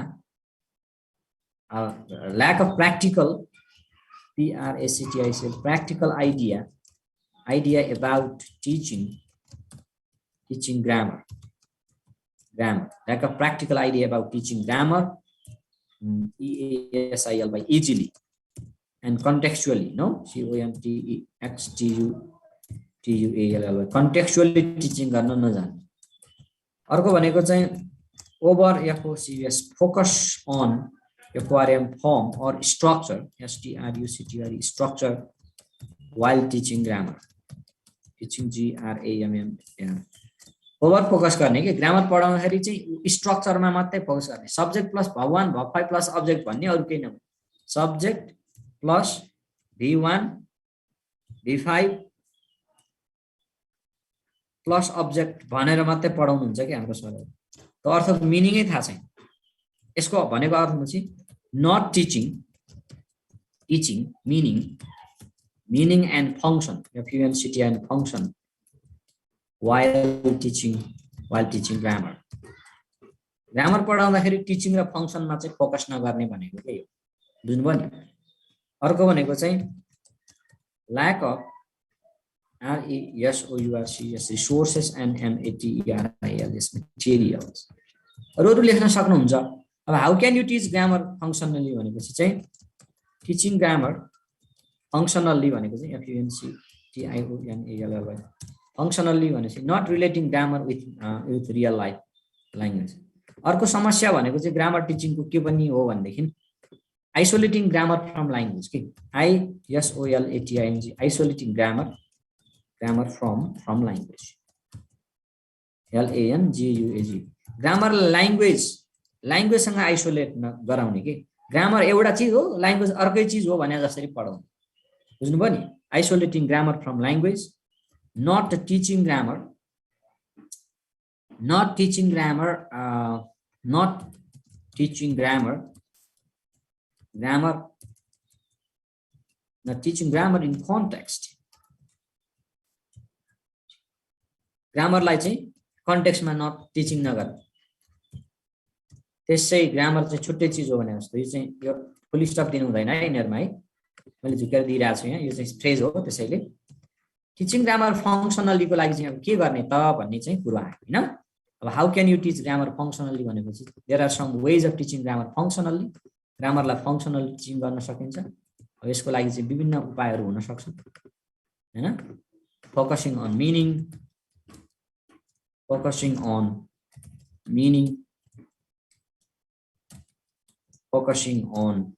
lack of practical practical idea about teaching grammar lack of practical idea about teaching grammar easily and contextually no contextually contextually teaching गर्न नजान्ने अर्को भनेको चाहिँ over focus on aquarium form or structure structure while teaching grammar teaching grammar over focus गर्ने के grammar पढाउँदाखेरि चाहिँ स्ट्रक्चरमा मात्रै फोकस गर्ने subject plus v1 v5 plus object भन्ने अरु केही नभए subject plus v1 v5 plus object भनेर मात्रै पढाउनुहुन्छ के हाम्रो सरले त अर्थको मिनिङै थाहा छैन यसको भनेको अर्थ चाहिँ not teaching meaning and function FUNCT and function while teaching grammar पढाउँदाखेरि टिचिङ र फंक्सनमा चाहिँ फोकस नगर्ने भनेको के हो बुझ्नुभयो नि अर्को भनेको चाहिँ lack of resources and materials अरु लेख्न सक्नुहुन्छ अब how can you teach grammar functionally भनेपछि चाहिँ teaching grammar functionally भनेको चाहिँ FUNCTIONALLY functionally भनेपछि not relating grammar with real life language अर्को समस्या भनेको चाहिँ ग्रामर टिचिङ को के पनि हो भन्देखि isolating grammar from language के ISOLATING isolating grammar from language LANGUAG grammar language सँग आइसोलेट गराउने के ग्रामर एउटा चीज हो ल्याङ्ग्वेज अर्कै चीज हो भने जसरी पढाउने बुझ्नुभयो नि isolating grammar from language not teaching grammar Now, teaching grammar in context. Grammar लाई चाहिँ कन्टेक्स्टमा न टिचिङ नगर, त्यसै ग्रामर चाहिँ छुट्टै चिज हो भने जस्तो यो चाहिँ यो फुल स्टप दिनु हुँदैन है यिनीहरुमा है, मैले झुकेर दिइरहेको छु यहाँ, यो चाहिँ फ्रेज हो। त्यसैले टिचिङ ग्रामर फंक्सनली को लागि चाहिँ अब के गर्ने त भन्ने चाहिँ कुरा आयो हैन। अब how can you teach grammar functionally भनेपछि there are some ways of teaching grammar functionally, ग्रामरलाई फंक्सनली टिचिङ गर्न सकिन्छ। अब यसको लागि चाहिँ विभिन्न उपायहरू हुन सक्छन् हैन। Focusing on meaning, focusing on meaning, focusing on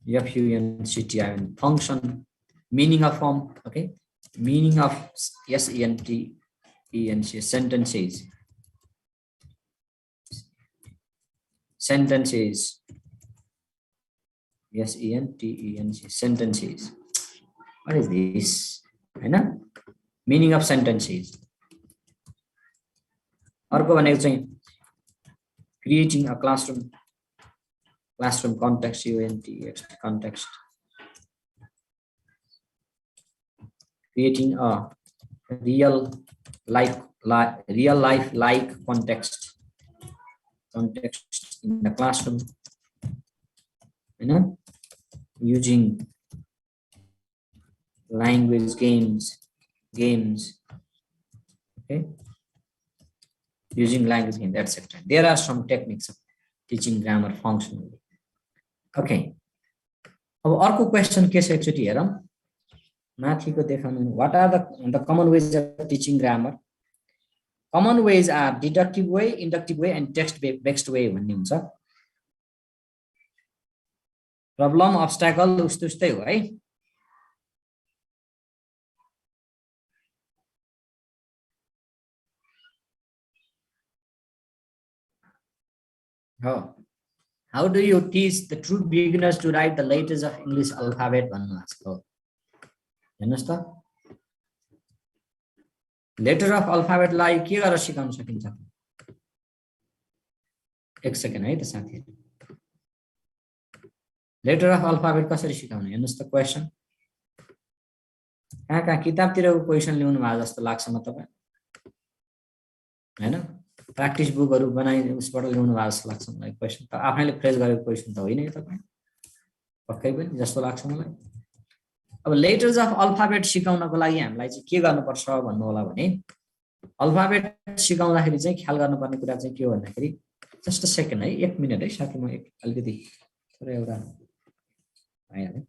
FUNCTIN function, meaning of form, okay, meaning of SENTENC sentences, sentences, SENTENC sentences. What is this? Meaning of sentences. अर्को भनेको चाहिँ creating a classroom context, context, creating a real life like context in the classroom, using language games, okay, using language games, etc. There are some techniques of teaching grammar functionally. Okay. अब अर्को question के छ एकचोटी हेरौं, माथिको देखाउनु। What are the common ways of teaching grammar? Common ways are deductive way, inductive way and text based way भन्ने हुन्छ। प्रब्लम अब्स्ट्याकल उस्तै हो है। How do you teach the true beginners to write the letters of English alphabet भन्नु आजको हेर्नुस् त। Letter of alphabet लाई के गरेर सिकाउन सकिन्छ? एक सेकेन्ड है त साथीहरु, लेटर अफ अल्फाबेट कसरी सिकाउने हेर्नुस् त। क्वेशन कहाँ किताबतिरको क्वेशन ल्याउनु भएको जस्तो लाग्छ म तपाईँ हैन। प्र्याक्टिस बुकहरु बनाइ उसबाट ल्याउनु भएको जस्तो लाग्छ मलाई क्वेशन त। आफैले फ्रेज गरेको क्वेशन त होइन यो तपाईँ, पक्कै पनि जस्तो लाग्छ मलाई। अब लेटर्स अफ अल्फाबेट सिकाउनको लागि हामीलाई चाहिँ के गर्नुपर्छ भन्नु होला भने, अल्फाबेट सिकाउँदाखेरि चाहिँ ख्याल गर्नुपर्ने कुरा चाहिँ के हो भन्दाखेरि, जस्ट अ सेकेन्ड है, एक मिनेट है साथी, म अलिकति थोरै एउटा आइहाल्यो।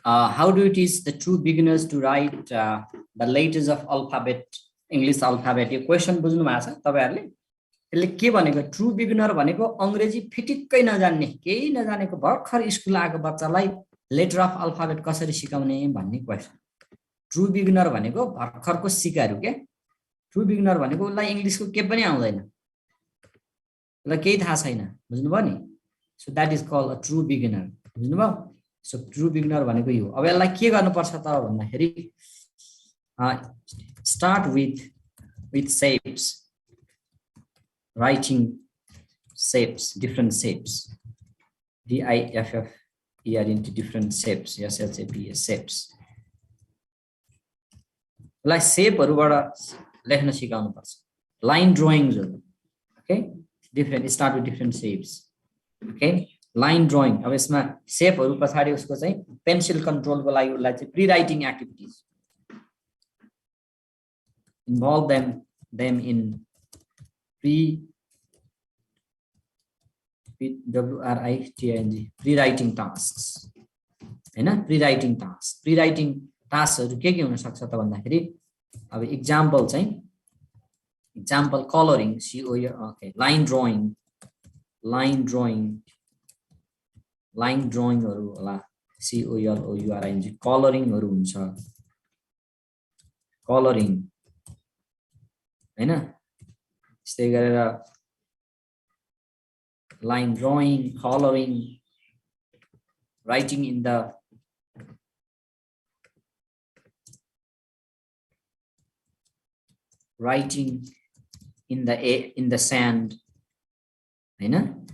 How do you teach the true beginners to write the letters of alphabet, English alphabet? यो क्वेशन बुझ्नु भएको छ तपाईहरुले? यसले के भनेको ट्रु बिगिनर भनेको अंग्रेजी फिटिक्कै नजान्ने, केही नजानेको भर्खर स्कुल आएको बच्चालाई लेटर अफ अल्फाबेट कसरी सिकाउने भन्ने क्वेशन। ट्रु बिगिनर भनेको भर्खरको सिकारू के। ट्रु बिगिनर भनेको उलाई इंग्लिशको के पनि आउँदैन, उलाई केही थाहा छैन, बुझ्नुभयो नि? So that is called a true beginner, बुझ्नुभयो? सो ट्रु बिगिनर भनेको यो। अब यसलाई के गर्नुपर्छ त भन्दाखेरि start with shapes, writing shapes, different shapes, DIFFER into different shapes, SHAPES, shapes. Like shapeहरुबाट लेख्न सिकाउनु पर्छ। Line drawings, okay, different, start with different shapes, okay. Line drawing, अब यसमा शेपहरु पछाडी उसको चाहिँ पेन्सिल कन्ट्रोलको लागि उलाई चाहिँ pre writing activities, involve them in pre-writing tasks, हैन? pre-writing tasks के हुन सक्छ त भन्दाखेरि अब एक्जाम्पल कलरिङ, ओके, लाइन ड्रइङहरु होला, COLOURING, कलरिङहरु हुन्छ, कलरिङ हैन? त्यस्तै गरेर line drawing, coloring, writing in the sand, हैन?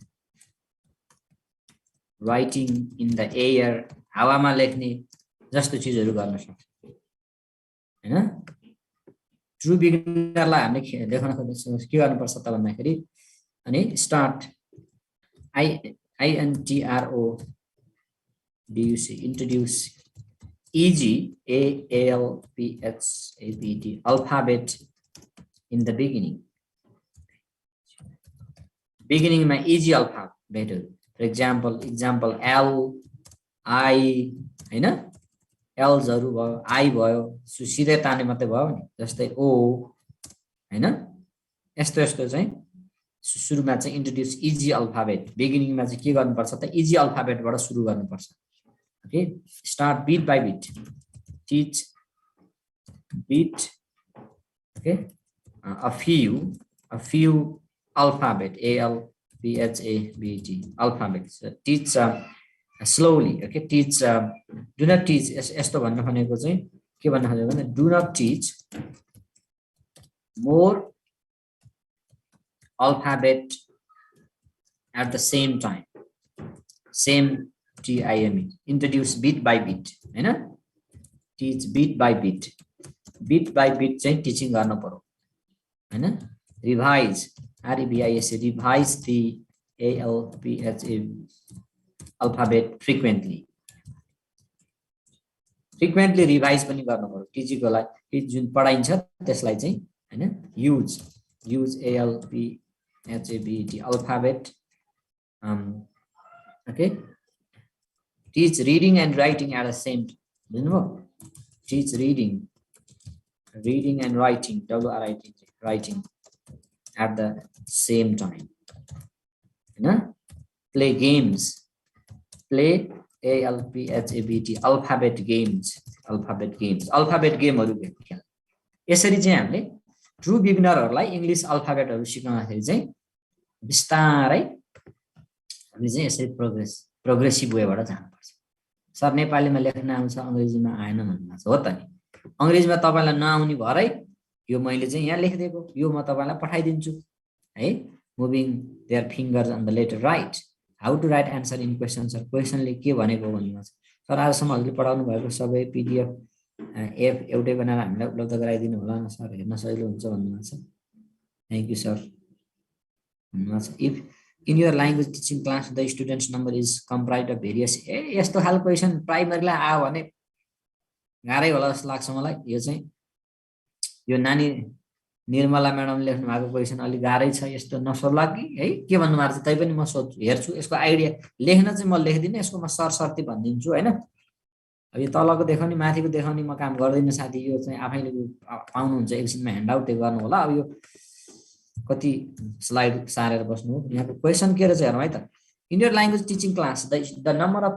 Writing in the air, हावामा लेख्ने जस्तो चीजहरु गर्न सक्छ, हैन? ट्रु बिगिनरलाई हामीले देखाउन खोज्छौं के गर्नुपर्छ त भन्दाखेरि अनि start INTRODUCE, introduce ALPHABET, alphabet in the beginning मा easy alphabet, for example L I, हैन? L's हरु भयो, I भयो, सो सिधै ताने मात्रै भयो नि, जस्तै O, हैन? यस्तो चाहिँ सुरुमा चाहिँ इन्ट्रोड्युस इजी अल्फाबेट, बिगिनिङमा चाहिँ के गर्नुपर्छ त इजी अल्फाबेटबाट सुरु गर्नुपर्छ, okay. Start bit by bit, teach bit, okay, a few alphabet, ALPHABET, alphabets, teach slowly, okay. Teach, do not teach, यस्तो भन्न खोजेको चाहिँ के भन्न खोजेको भने do not teach more alphabet at the same time, same time, introduce bit by bit, हैन? teach bit by bit चाहिँ टिचिङ गर्न पर्यो, हैन? revise, REVISE, revise the ALPHA alphabet frequently revise पनि गर्न पर्यो टिचीको लागि, जुन पढाइन्छ त्यसलाई चाहिँ, हैन? use ALPHABET alphabet, okay. Teach reading and writing at the same time, बुझ्नुभयो? Teach reading and writing, writing at the same time, हैन? Play games, ALPHABET, alphabet games, alphabet गेमहरु खेल। यसरी चाहिँ हामीले ट्रु बिगिनरहरुलाई इंग्लिश अल्फाबेटहरु सिकाउँदाखेरि चाहिँ बिस्तारै हामीले चाहिँ यसरी प्रोग्रेसिभ वेबाट जानुपर्छ। सर नेपालीमा लेख्न आउँछ अंग्रेजीमा आएन भन्नुहुन्छ, हो त नि? अंग्रेजीमा तपाईलाई नआउने भरै यो मैले चाहिँ यहाँ लेखिदिएको, यो म तपाईलाई पठाइदिन्छु है। Moving their fingers on the letter right, how to write answer in question, sir क्वेशनले के भनेको भन्नुहुन्छ। सर आजसम्म हजुरले पढाउनु भएको सबै पीडीएफ एउटै बनाएर हामीलाई उपलब्ध गराइदिनु होला न सर, हेर्न सजिलो हुन्छ भन्नुहुन्छ। थ्यांक यू सर भन्नुहुन्छ। If in your language teaching class the students number is comprised of various, यस्तो खालको क्वेशन प्राइमरीलाई आयो भने गाह्रै होला जस्तो लाग्छ मलाई। यो चाहिँ यो नानी निर्मला म्याडम लेख्नु भएको क्वेशन अलि गाह्रै छ, यस्तो नसोध्ला कि है, के भन्नु भएको छ तै पनि म सोध्छु, हेर्छु, यसको आइडिया लेख्न चाहिँ म लेख्दिनँ, यसको म सरसर्ती भनिदिन्छु हैन। अब यो तलको देखाउने माथिको देखाउने म काम गर्दैन साथी, यो चाहिँ आफैले पाउनुहुन्छ एकछिनमा ह्यान्डआउट गर्नु होला। अब यो कति स्लाइड सारेर बस्नु हो। यहाँको क्वेसन के रहेछ हेरौँ है त। In your language teaching class the number of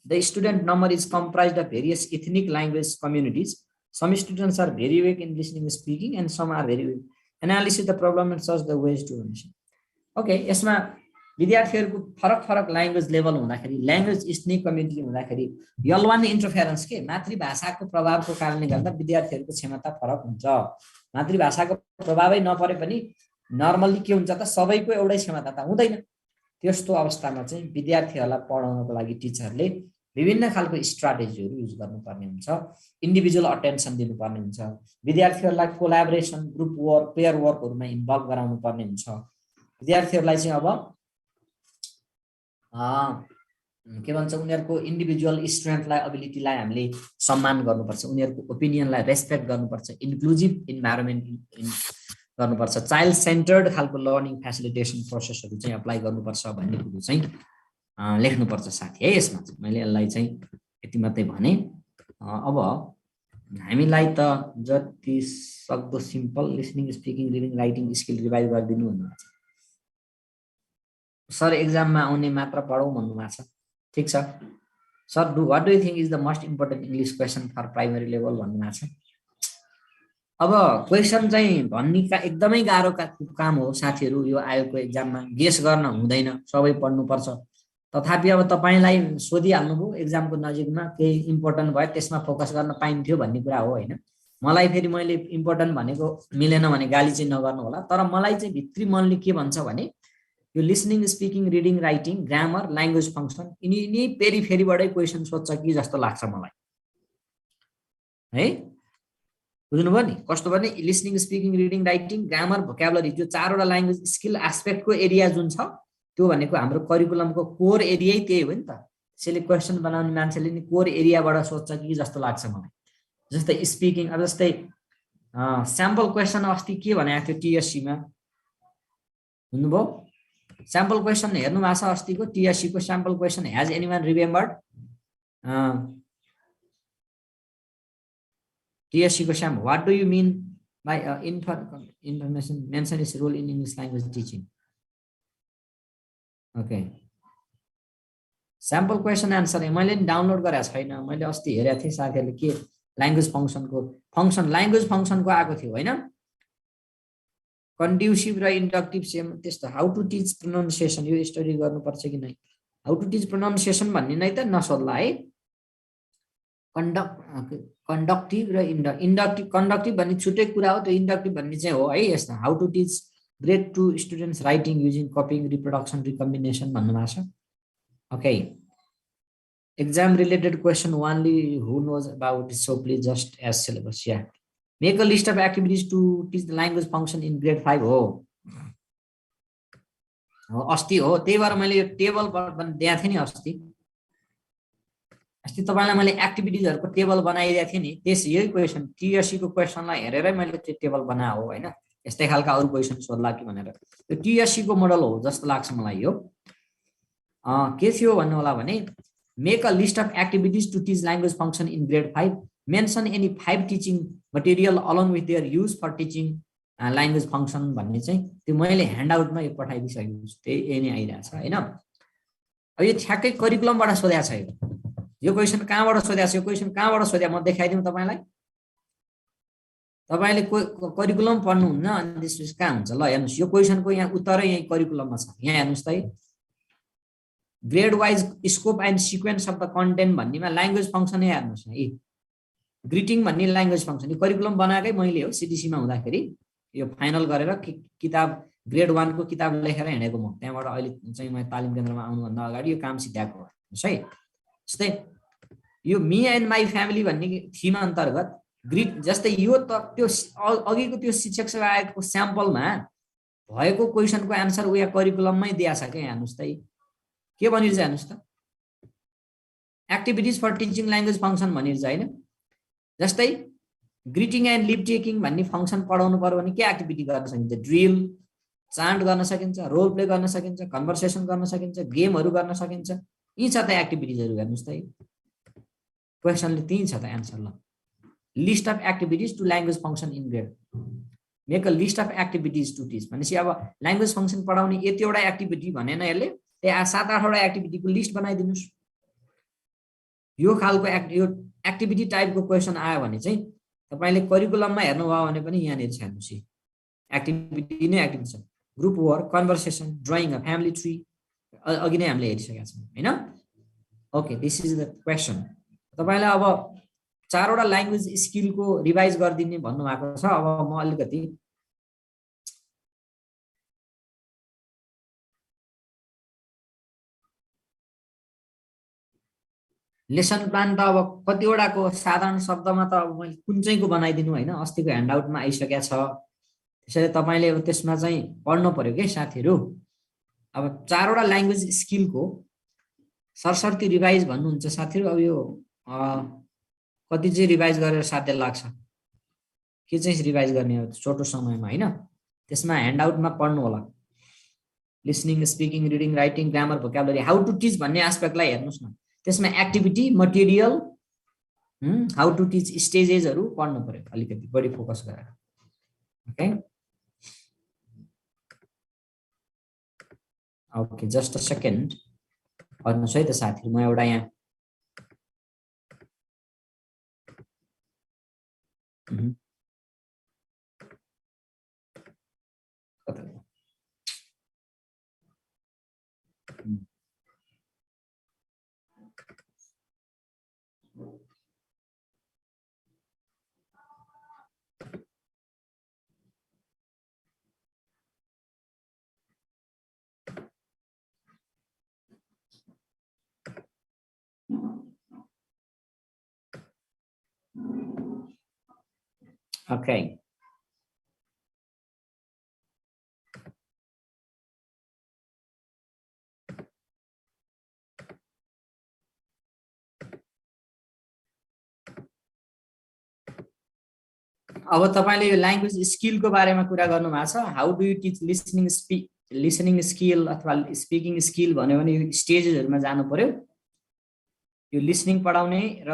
the student number is comprised of various ethnic language communities. Some students are very weak in listening speaking and some are very weak. Analysis the problem and search the ways to understand. Okay, यसमा विद्यार्थीहरूको फरक फरक language level हुँदाखेरि, language स्निक community हुँदाखेरि L one interference के मातृभाषाको प्रभावको कारणले गर्दा विद्यार्थीहरूको क्षमता फरक हुन्छ। मातृभाषाको प्रभावै नपरे पनि नर्मल्ली के हुन्छ त सबैको एउटै क्षमता त हुँदैन। त्यस्तो अवस्थामा चाहिँ विद्यार्थीहरूलाई पढाउनको लागि टिचरले विभिन्न खालको स्ट्राटेजीहरू युज गर्नुपर्ने हुन्छ। इन्डिभिजुअल अटेन्सन दिनुपर्ने हुन्छ। विद्यार्थीहरूलाई कोलाबोरेसन, ग्रुप वर्क, पेयर वर्कहरूमा इन्भल्भ गराउनु पर्ने हुन्छ। विद्यार्थीहरूलाई चाहिँ अब के भन्छ उनीहरूको इन्डिभिजुअल स्ट्रेन्थलाई, एबिलिटीलाई हामीले सम्मान गर्नुपर्छ। उनीहरूको ओपिनियनलाई रेस्पेक्ट गर्नुपर्छ। इन्क्लुजिभ इन्भाइरोमेन्ट गर्नुपर्छ। चाइल्ड सेन्टर्ड खालको लर्निङ फेसिलिटेसन प्रोसेसहरू चाहिँ अप्लाई गर्नुपर्छ भन्ने कुरो चाहिँ लेख्नुपर्छ साथी है। यसमा चाहिँ मैले यसलाई चाहिँ यति मात्रै भने। अब हामीलाई त जति सक्दो simple listening, speaking, reading, writing skill revise गरिदिनु भन्नुभएको छ सर। एक्जाममा आउने मात्र पढौँ भन्नुभएको छ। ठिक छ sir. What do you think is the most important English question for primary level भन्नुभएको छ। अब क्वेसन चाहिँ भन्ने एकदमै गाह्रो काम हो साथीहरू। यो आयोगको एक्जाममा गेस गर्न हुँदैन, सबै पढ्नुपर्छ। तथापि अब तपाईँलाई सोधिहाल्नुभयो एक्जामको नजिकमा, केही इम्पोर्टेन्ट भयो त्यसमा फोकस गर्न पाइन्थ्यो भन्ने कुरा हो होइन। मलाई फेरि मैले इम्पोर्टेन्ट भनेको मिलेन भने गाली चाहिँ नगर्नु होला। तर मलाई चाहिँ भित्री मनले के भन्छ भने यो listening, speaking, reading, writing, grammar, language function यिनी पेरिफेरीबाटै क्वेसन सोध्छ कि जस्तो लाग्छ मलाई है। बुझ्नुभयो नि कस्तो भने listening, speaking, reading, writing, grammar, vocabulary जो चारवटा ल्याङ्ग्वेज स्किल एस्पेक्टको एरिया जुन छ त्यो भनेको हाम्रो करिकुलमको कोर एरियै त्यही हो नि त। त्यसैले क्वेसन बनाउने मान्छेले नि कोर एरियाबाट सोध्छ कि जस्तो लाग्छ मलाई। जस्तै स्पिकिङ, अब जस्तै स्याम्पल क्वेसन अस्ति के भनेको थियो टिएससीमा हुनुभयो। स्याम्पल क्वेसन हेर्नु भएको छ अस्तिको टिएससीको sample question. Has anyone remembered टिएससीको sample? What do you mean by information mention is role in English language teaching? Okay, sample question answer मैले नि डाउनलोड गरेको छैन। मैले अस्ति हेरेको थिएँ साथीहरूले के ल्याङ्ग्वेज फङ्सनको ल्याङ्ग्वेज फङ्सनको आएको थियो होइन। कन्ड्युसिभ र इन्डक्टिभ सेम त्यस्तो। हाउ टु टिच प्रोनाउन्सिएसन यो स्टडी गर्नुपर्छ कि नै? हाउ टु टिच प्रोनाउन्सिएसन भन्ने नै त नसोध्ला है। कन्डक्टिभ र कन्डक्टिभ भन्ने छुट्टै कुरा हो। त्यो इन्डक्टिभ भन्ने चाहिँ हो है यसमा। How to teach grade 2 students writing using copying, reproduction, recombination भन्नुभएको छ। Okay, exam related question only who knows about so please just as syllabus. या make a list of activities to teach the language function in grade 5 हो अस्ति हो। त्यही भएर मैले यो टेबल दिएको थिएँ नि अस्ति तपाईँलाई मैले एक्टिभिटिजहरूको टेबल बनाइदिएको थिएँ नि। यही क्वेसन टिएससीको क्वेसनलाई हेरेरै मैले त्यो टेबल बनाएको हो होइन। यस्तै खालका अरू क्वेसन सोध्ला कि भनेर यो टिएससीको मोडल हो जस्तो लाग्छ मलाई। यो के थियो भन्नु होला भने make a list of activities to teach language function in grade 5, mention any 5 teaching material along with their use for teaching language function भन्ने चाहिँ त्यो मैले ह्यान्डआउटमा यो पठाइदिइसकेको छु। त्यही नै आइरहेछ होइन। अब यो ठ्याक्कै करिकुलमबाट सोधेको छ। यो क्वेसन कहाँबाट सोधेको छ? यो क्वेसन कहाँबाट सोधे म देखाइदिउँ तपाईँलाई। तपाईँले करिकुलम पढ्नुहुन्न अनि त्यसपछि कहाँ हुन्छ? ल हेर्नुहोस् यो क्वेसनको यहाँ उत्तरै यही करिकुलममा छ। यहाँ हेर्नुहोस् त है, grade wise scope and sequence of the content भन्नेमा ल्याङ्ग्वेज फङ्सनै हेर्नुहोस् न। ग्रिटिङ भन्ने ल्याङ्ग्वेज फङ्सन यो करिकुलम बनाएकै मैले हो सिडिसीमा हुँदाखेरि। यो फाइनल गरेर किताब ग्रेड 1 को किताब लेखेर हिँडेको म। त्यहाँबाट अहिले चाहिँ म तालिम केन्द्रमा आउनुभन्दा अगाडि यो काम सिद्ध्याएको हेर्नुहोस् है। जस्तै यो मी एन्ड माई फ्यामिली भन्ने थिम अन्तर्गत ग्रिट जस्तै यो त त्यो अघिको त्यो शिक्षक सेवा आयोगको स्याम्पलमा भएको क्वेसनको एन्सर उयो करिकुलममै दिएको छ क्या। हेर्नुहोस् त के भनिन्छ हेर्नुहोस् त, activities for teaching language function भनिन्छ होइन। जस्तै ग्रिटिङ एन्ड लिभ टेकिङ भन्ने फङ्सन पढाउनु पर्यो भने के एक्टिभिटी गर्न सकिन्छ? ड्रिल, चान्ट गर्न सकिन्छ, रोल प्ले गर्न सकिन्छ, कन्भर्सेसन गर्न सकिन्छ, गेमहरू गर्न सकिन्छ। यी छ त एक्टिभिटिजहरू हेर्नुहोस् त। क्वेसनले त्यही छ त एन्सर ल list of activities to language function in grade make a list of activities to teach भनेपछि अब ल्याङ्ग्वेज फंक्सन पढाउने यतिवटा एक्टिभिटी भनेन यसले त्यही 7-8 वटा एक्टिभिटीको लिस्ट बनाइदिनुस् यो खालको यो एक्टिभिटी टाइपको क्वेसन आयो भने चाहिँ तपाईले करिकुलममा हेर्नुभयो भने पनि यहाँनिर छ हेर्नुस् एक्टिभिटी नै एक्टिभिटी छ group work conversation drying a family tree अघि नै हामीले हेरिसकेका छौँ हैन okay this is the question तपाईलाई अब 4 वटा ल्याङ्ग्वेज स्किलको रिभाइज गरिदिने भन्नुभएको छ अब म अलिकति लेसन प्लान त अब कतिवटाको साधारण शब्दमा त अब मैले कुन चाहिँको बनाइदिनु हैन अस्तिको ह्यान्डआउटमा आइसकेको छ त्यसैले तपाईले अब त्यसमा चाहिँ पढ्नु पर्यो के साथीहरु अब 4 वटा ल्याङ्ग्वेज स्किलको सरसर्ती रिभाइज भन्नुहुन्छ साथीहरु अब यो कति चाहिँ रिभाइज गरेर साध्य लाग्छ के चाहिँ रिभाइज गर्ने हो छोटो समयमा हैन त्यसमा ह्यान्डआउटमा पढ्नु होला listening speaking reading writing grammar vocabulary how to teach भन्ने एस्पेक्टलाई हेर्नुस् न त्यसमा activity material how to teach स्टेजेसहरु पढ्नु पर्यो अलिकति बढी फोकस गरेर okay okay just a second भन्नुस् है त साथी म एउटा यहाँ Okay. अब तपाईले यो ल्याङ्ग्वेज स्किलको बारेमा कुरा गर्नु भएको छ how do you teach listening skill अथवा स्पिकिङ स्किल भन्यो भने यो स्टेजेसहरुमा जानु पर्यो यो लिसनिङ पढाउने र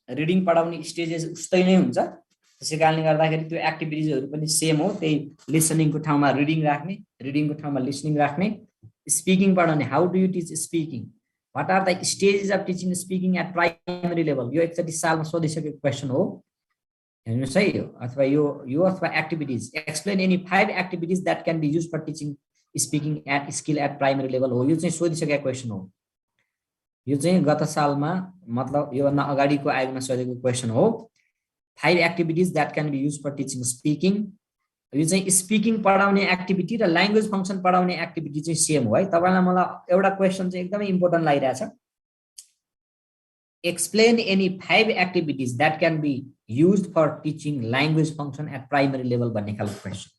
रिडिङ पढाउने स्टेजेस उस्तै नै हुन्छ त्यसैकारणले गर्दाखेरि त्यो एक्टिभिटिजहरु पनि सेम हो त्यही लिसनिङको ठाउँमा रिडिङ राख्ने रिडिङको ठाउँमा लिसनिङ राख्ने स्पिकिङ पढाउने how do you teach speaking what are the stages of teaching speaking at primary level यो 31 सालमा सोधिसकेको क्वेशन हो हेर्नुस् है यो अथवा activities explain any 5 activities that can be used for teaching speaking at skill at primary level हो यो चाहिँ सोधिसकेको क्वेशन हो यो चाहिँ गत सालमा मतलब यो भन्दा अगाडिको आयोगमा सोधेको क्वेशन हो 5 activities that can be used for teaching speaking यो चाहिँ स्पिकिङ पढाउने एक्टिभिटी र ल्याङ्ग्वेज फंक्सन पढाउने एक्टिभिटी चाहिँ सेम हो है तपाईलाई मलाई एउटा क्वेशन चाहिँ एकदमै इम्पोर्टेन्ट लागिरहेछ explain any 5 activities that can be used for teaching language function at primary level भन्ने खालको क्वेशन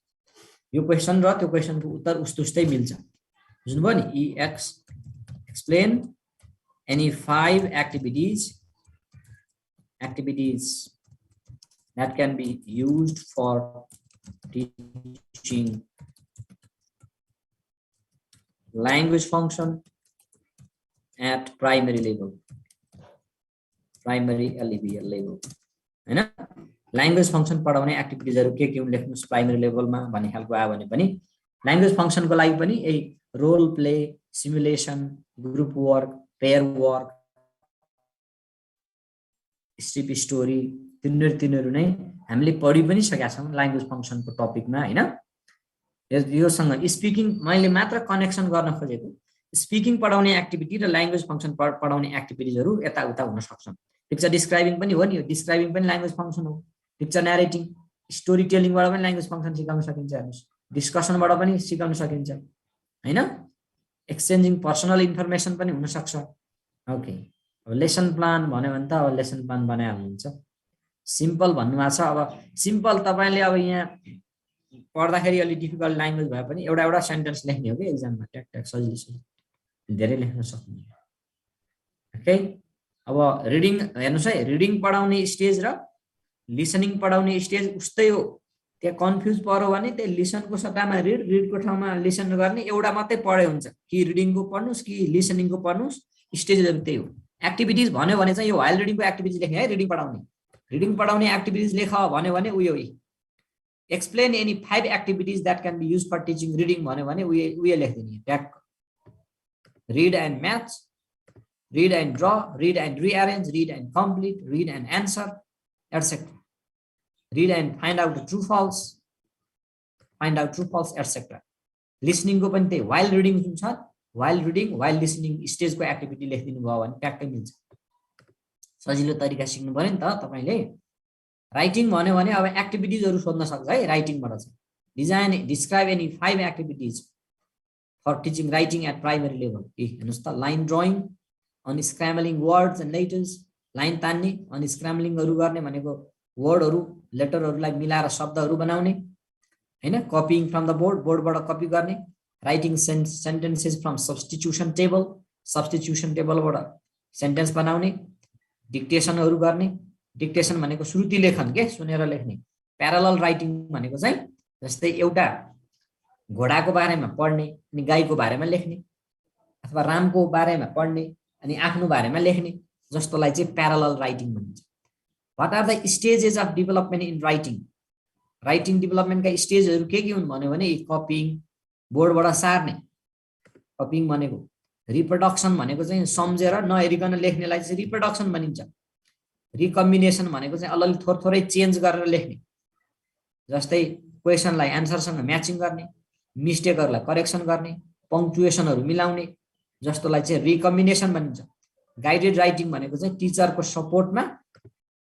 यो क्वेशन र त्यो क्वेशनको उत्तर उस्तै मिल्छ बुझ्नुभयो नि explain any 5 activities that can be used for teaching language function at primary level, primary LEVL level हैन ल्याङ्ग्वेज फंक्सन पढाउने एक्टिभिटिजहरु के हुन् लेख्नुस् प्राइमरी लेभलमा भन्ने खालको आयो भने पनि ल्याङ्ग्वेज फंक्सनको लागि पनि यही role play simulation group work pair work strip story तिनीहरु नै हामीले पढि पनि सकेका छौं ल्याङ्ग्वेज फंक्सनको टपिकमा हैन योसँग स्पिकिङ मैले मात्र कनेक्सन गर्न खोजेको स्पिकिङ पढाउने एक्टिभिटी र ल्याङ्ग्वेज फंक्सन पढाउने एक्टिभिटिजहरु यता उता हुन सक्छन् पिक्चर डिस्क्राइबिङ पनि हो नि यो डिस्क्राइबिङ पनि ल्याङ्ग्वेज फंक्सन हो पिक्चर नरेटिङ स्टोरी टेलिङबाट पनि ल्याङ्ग्वेज फंक्सन सिकाउन सकिन्छ हेर्नुस् डिस्कसनबाट पनि सिकाउन सकिन्छ हैन एक्सचेन्जिङ पर्सनल इन्फर्मेसन पनि हुन सक्छ ओके अब लेसन प्लान भन्यो भने त अब लेसन प्लान बनाइहाल्नुहुन्छ सिम्पल भन्नुभएको छ अब सिम्पल तपाईले अब यहाँ पढ्दाखेरि अलि डिफिकल्ट ल्याङ्ग्वेज भए पनि एउटा सेन्टेन्स लेख्ने हो के एक्जाममा ट्याक ट्याक सजिलो धेरै लेख्न सक्नु ओके अब रिडिङ हेर्नुस् है रिडिङ पढाउने स्टेज र लिसनिङ पढाउने स्टेज उस्तै हो त्यहाँ कन्फ्युज पर्यो भने त्यही लिसनको सट्टामा रिडको ठाउँमा लिसन गर्ने एउटा मात्रै पढे हुन्छ कि रिडिङको पढ्नुस् कि लिसनिङको पढ्नुस् स्टेजहरु त्यही हो एक्टिभिटीज भन्यो भने चाहिँ यो व्हाइल रिडिङको एक्टिभिटीज लेख्ने है रिडिङ पढाउने एक्टिभिटीज लेख भन्यो भने उयो explain any 5 activities that can be used for teaching reading भन्यो भने उयो लेख्दिने tag read and match, read and draw, read and rearrange, read and complete, read and answer, etc. Read and find out the true false, etc. Listening को पनि त्यही while reading जुन छ while reading while listening stage को activity लेखिदिनु भयो भने ट्याक्कै मिल्छ सजिलो तरिका सिक्नु पर्यो नि त तपाईले राइटिङ भन्यो भने अब एक्टिभिटीजहरु सोध्न सक्छ है राइटिङबाट चाहिँ design describe any 5 activities for teaching writing at primary level. हेर्नुस् त लाइन ड्राइङ अनि स्क्रैम्बलिङ वर्ड्स एन्ड लेटर्स लाइन तान्ने अनि स्क्रैम्बलिङहरु गर्ने भनेको वर्डहरु लेटरहरुलाई मिलाएर शब्दहरु बनाउने हैन कपिङ फ्रम द बोर्डबाट कपी गर्ने राइटिङ सेन्टेन्सेस फ्रम सब्स्टिट्युसन टेबलबाट सेन्टेन्स बनाउने डिक्टेसनहरु गर्ने डिक्टेसन भनेको श्रुति लेखन के सुनेर लेख्ने प्यारालल राइटिङ भनेको चाहिँ जस्तै एउटा घोडाको बारेमा पढ्ने अनि गाईको बारेमा लेख्ने अथवा रामको बारेमा पढ्ने अनि आफ्नो बारेमा लेख्ने जस्तोलाई चाहिँ प्यारालल राइटिङ भनिन्छ what are the stages of development in writing डेभलपमेन्टका स्टेजहरु के हुन् भन्यो भने कपिङ बोर्डबाट सार्ने कपिङ भनेको रिप्रोडक्सन भनेको चाहिँ सम्झेर नहेरिकन लेख्नेलाई चाहिँ रिप्रोडक्सन भनिन्छ रिकम्बिनेसन भनेको चाहिँ अलि थोरै चेन्ज गरेर लेख्ने जस्तै क्वेशनलाई आन्सरसँग म्याचिङ गर्ने मिस्टेकहरुलाई करेक्सन गर्ने पंक्चुएसनहरु मिलाउने जस्तोलाई चाहिँ रिकम्बिनेसन भनिन्छ गाइडेड राइटिङ भनेको चाहिँ टिचरको सपोर्टमा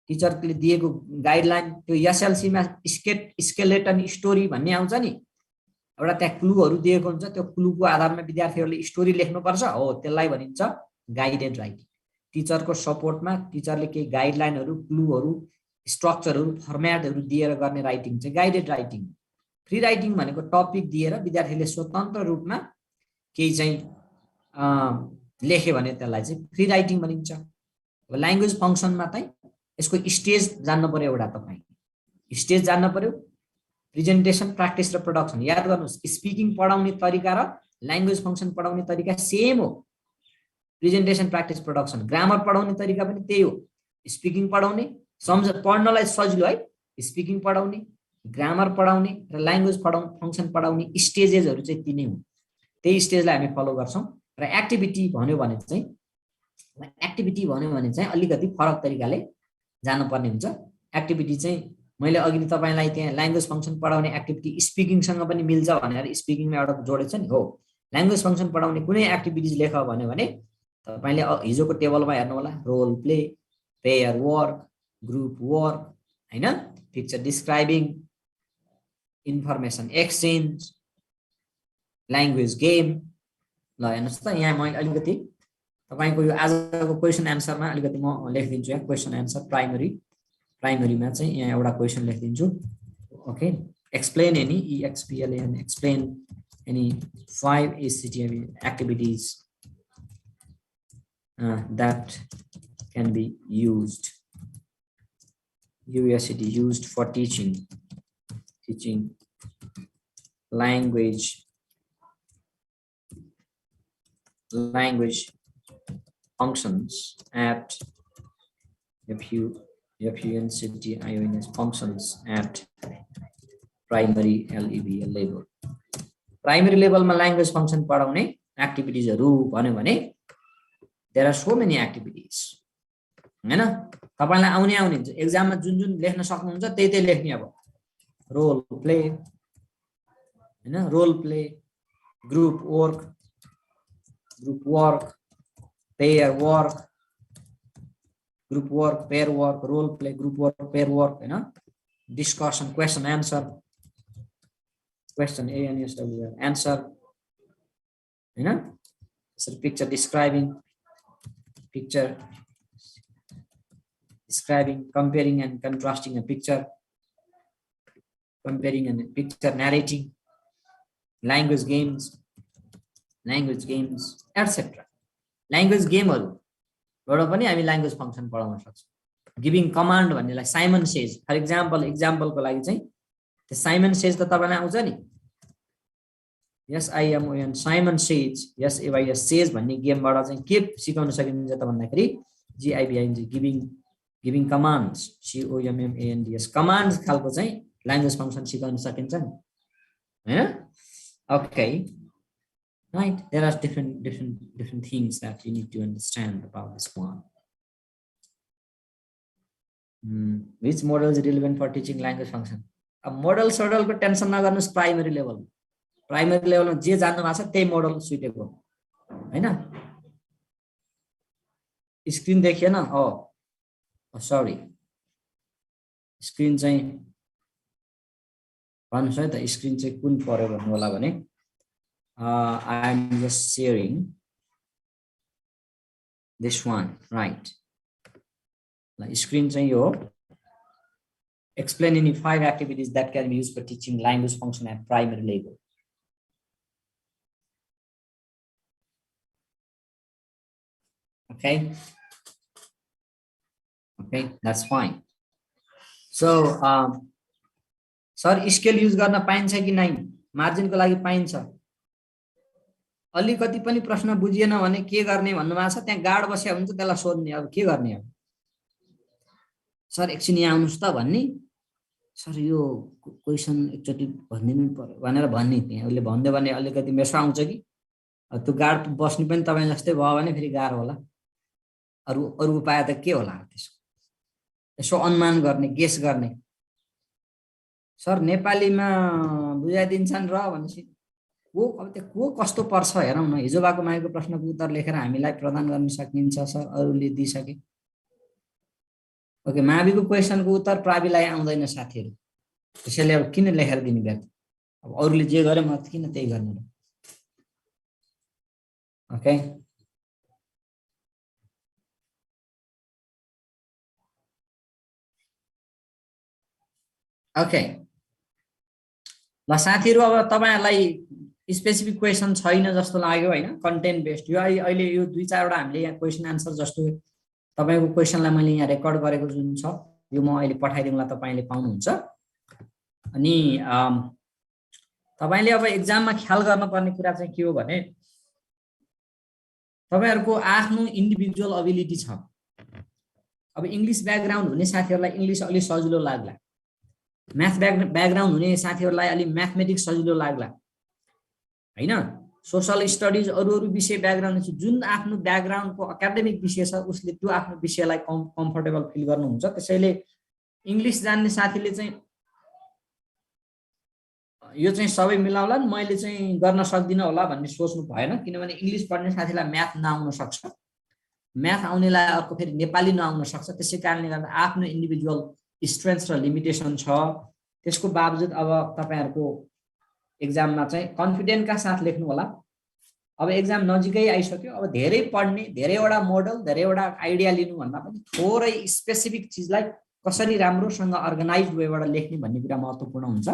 टिचरले दिएको गाइडलाइन त्यो एसएलसी मा स्केलेटन स्टोरी भन्ने आउँछ नि एउटा त्यहाँ क्लुहरु दिएको हुन्छ त्यो क्लुको आधारमा विद्यार्थीहरुले स्टोरी लेख्नुपर्छ हो त्यसलाई भनिन्छ गाइडेड राइटिङ टिचरको सपोर्टमा टिचरले केही गाइडलाइनहरु क्लुहरु स्ट्रक्चरहरु फर्म्याटहरु दिएर गर्ने राइटिङ चाहिँ गाइडेड राइटिङ फ्री राइटिङ भनेको टपिक दिएर विद्यार्थीले स्वतन्त्र रूपमा केही चाहिँ लेखे भने त्यसलाई चाहिँ फ्री राइटिङ भनिन्छ अब ल्याङ्ग्वेज फंक्सनमा चाहिँ यसको स्टेज जान्न पर्यो एउटा तपाई स्टेज जान्न पर्यो प्रेजेन्टेसन प्र्याक्टिस र प्रोडक्सन याद गर्नुस् स्पिकिङ पढाउने तरिका र ल्याङ्ग्वेज फंक्सन पढाउने तरिका सेम हो प्रेजेन्टेसन प्र्याक्टिस प्रोडक्सन ग्रामर पढाउने तरिका पनि त्यही हो स्पिकिङ पढाउने पढ्नलाई सजिलो है स्पिकिङ पढाउने ग्रामर पढाउने र ल्याङ्ग्वेज फंक्सन पढाउने स्टेजेसहरु चाहिँ तिनै हुन् त्यही स्टेजलाई हामी फलो गर्छौं र एक्टिभिटी भन्यो भने चाहिँ अलिकति फरक तरिकाले जानु पर्ने हुन्छ एक्टिभिटी चाहिँ मैले अघि तपाईलाई त्यहाँ ल्याङ्ग्वेज फंक्सन पढाउने एक्टिभिटी स्पिकिङ सँग पनि मिल्छ भनेर स्पिकिङमा एउटा जोडेछ नि हो ल्याङ्ग्वेज फंक्सन पढाउने कुनै एक्टिभिटीज लेख भन्यो भने तपाईले हिजोको टेबलमा हेर्नु होला role play pair work group work हैन picture describing information exchange language game ल हेर्नुस् त यहाँ म अलिकति तपाईको यो आजको क्वेशन आन्सरमा अलिकति म लेखिदिन्छु यहाँ क्वेशन आन्सर प्राइमरीमा चाहिँ यहाँ एउटा क्वेशन लेखिदिन्छु okay explain any explain any 5 ACTM activities that can be used for teaching language functions at functions at primary LEVL level. Primary level मा language function पढाउने एक्टिभिटीजहरु भन्यो भने there are so many activities. हैन तपाईलाई आउने हुन्छ एक्जाममा जुन लेख्न सक्नुहुन्छ त्यही लेख्ने अब रोल प्ले हैन role play group work pair work role play group work pair work हैन discussion question answer question answer हैन picture describing comparing and contrasting a picture narrating language games etc language गेमहरु बाट पनि हामी language function पढाउन सक्छौं giving command भन्नेलाई Simon says for एक्जाम्पलको लागि चाहिँ त्यो साइमन सेज त तपाईलाई आउँछ नि S I M O N Simon says S A Y S says भन्ने गेमबाट चाहिँ के सिकाउन सकिन्छ त भन्दाखेरि G I V I N G giving commands COMMANDS commands खालको चाहिँ ल्याङ्ग्वेज फंक्सन सिकाउन सकिन्छ नि हैन okay right there are different things that you need to understand about this one which model is relevant for teaching language function अब मोडल को टेन्सन नगर्नुस् प्राइमरी लेभलमा जे जान्नु भएको छ त्यही मोडल सुटेबल हैन स्क्रिन देखिएन सरी स्क्रिन चाहिँ भन्नुस् है त स्क्रिन चाहिँ कुन पर्यो भन्नु होला भने I am just sharing this one right like screen चाहिँ यो explain any 5 activities that can be used for teaching language function at primary level okay that's fine so sir scale use गर्न पाइन्छ कि नै मार्जिन को लागि पाइन्छ अलिकति पनि प्रश्न बुझिएन भने के गर्ने भन्नु भएको छ त्यहाँ गार्ड बस्या हुन्छ त्यसलाई सोध्ने अब के गर्ने अब सर एकछिन यहाँ आउनुस् त भन्ने सर यो क्वेशन एकचोटी भनिदिनु पर्यो भनेर भन्ने त्यहाँ उसले भन्दै भने अलिकति मेसो आउँछ कि त्यो गार्ड बस्नु पनि तपाईं जस्तै भयो भने फेरि गाह्रो होला अरु उपाय त के होला त्यसको यसो अनुमान गर्ने गेस गर्ने सर नेपालीमा बुझाइदिन्छन् र भनेपछि को कस्तो पर्छ हेरौँ न हिजो बाको मागेको प्रश्नको उत्तर लेखेर हामीलाई प्रदान गर्न सकिन्छ सर अरूले दिइसके ओके माविको क्वेशनको उत्तर प्राविलाई आउँदैन साथीहरु त्यसैले अब किन लेखेर दिनु व्यर्थ अब अरूले जे गरे म किन त्यही गर्ने र ओके ओके ल साथीहरु अब तपाईहरुलाई स्पेसिफिक क्वेशन छैन जस्तो लाग्यो हैन कन्टेन्ट बेस्ड यो अहिले यो 2-4 वटा हामीले यहाँ क्वेशन आन्सर जस्तो तपाईको क्वेशनलाई मैले यहाँ रेकर्ड गरेको जुन छ यो म अहिले पठाइदिउँला तपाईले पाउनुहुन्छ अनि तपाईले अब एक्जाममा ख्याल गर्नुपर्ने कुरा चाहिँ के हो भने तपाईहरुको आफ्नो इन्डिभिजुअल एबिलिटी छ अब इंग्लिश ब्याकग्राउन्ड हुने साथीहरुलाई इंग्लिश अलि सजिलो लाग्ला म्याथ ब्याकग्राउन्ड हुने साथीहरुलाई अलि म्याथमेटिक्स सजिलो लाग्ला हैन सोशल स्टडीज अरु विषय ब्याकग्राउन्ड छ जुन आफ्नो ब्याकग्राउन्डको एकाडेमिक विषय छ उसले त्यो आफ्नो विषयलाई कम्फर्टेबल फिल गर्नुहुन्छ त्यसैले इंग्लिश जान्ने साथीले चाहिँ यो चाहिँ सबै मिलाउला मैले चाहिँ गर्न सक्दिन होला भन्ने सोच्नु भएन किनभने इंग्लिश पढ्ने साथीलाई म्याथ नआउन सक्छ म्याथ आउनेलाई अर्को फेरि नेपाली नआउन सक्छ त्यसैकारणले गर्दा आफ्नो इन्डिभिजुअल स्ट्रेन्थ्स र लिमिटेसन छ त्यसको बावजुद अब तपाईहरुको एक्जाममा चाहिँ कन्फिडेन्टका साथ लेख्नु होला अब एक्जाम नजिकै आइसक्यो अब धेरै पढ्ने धेरैवटा मोडल धेरैवटा आइडिया लिनु भन्दा पनि थोरै स्पेसिफिक चीजलाई कसरी राम्रोसँग अर्गनाइज्ड वेबाट लेख्ने भन्ने कुरा महत्त्वपूर्ण हुन्छ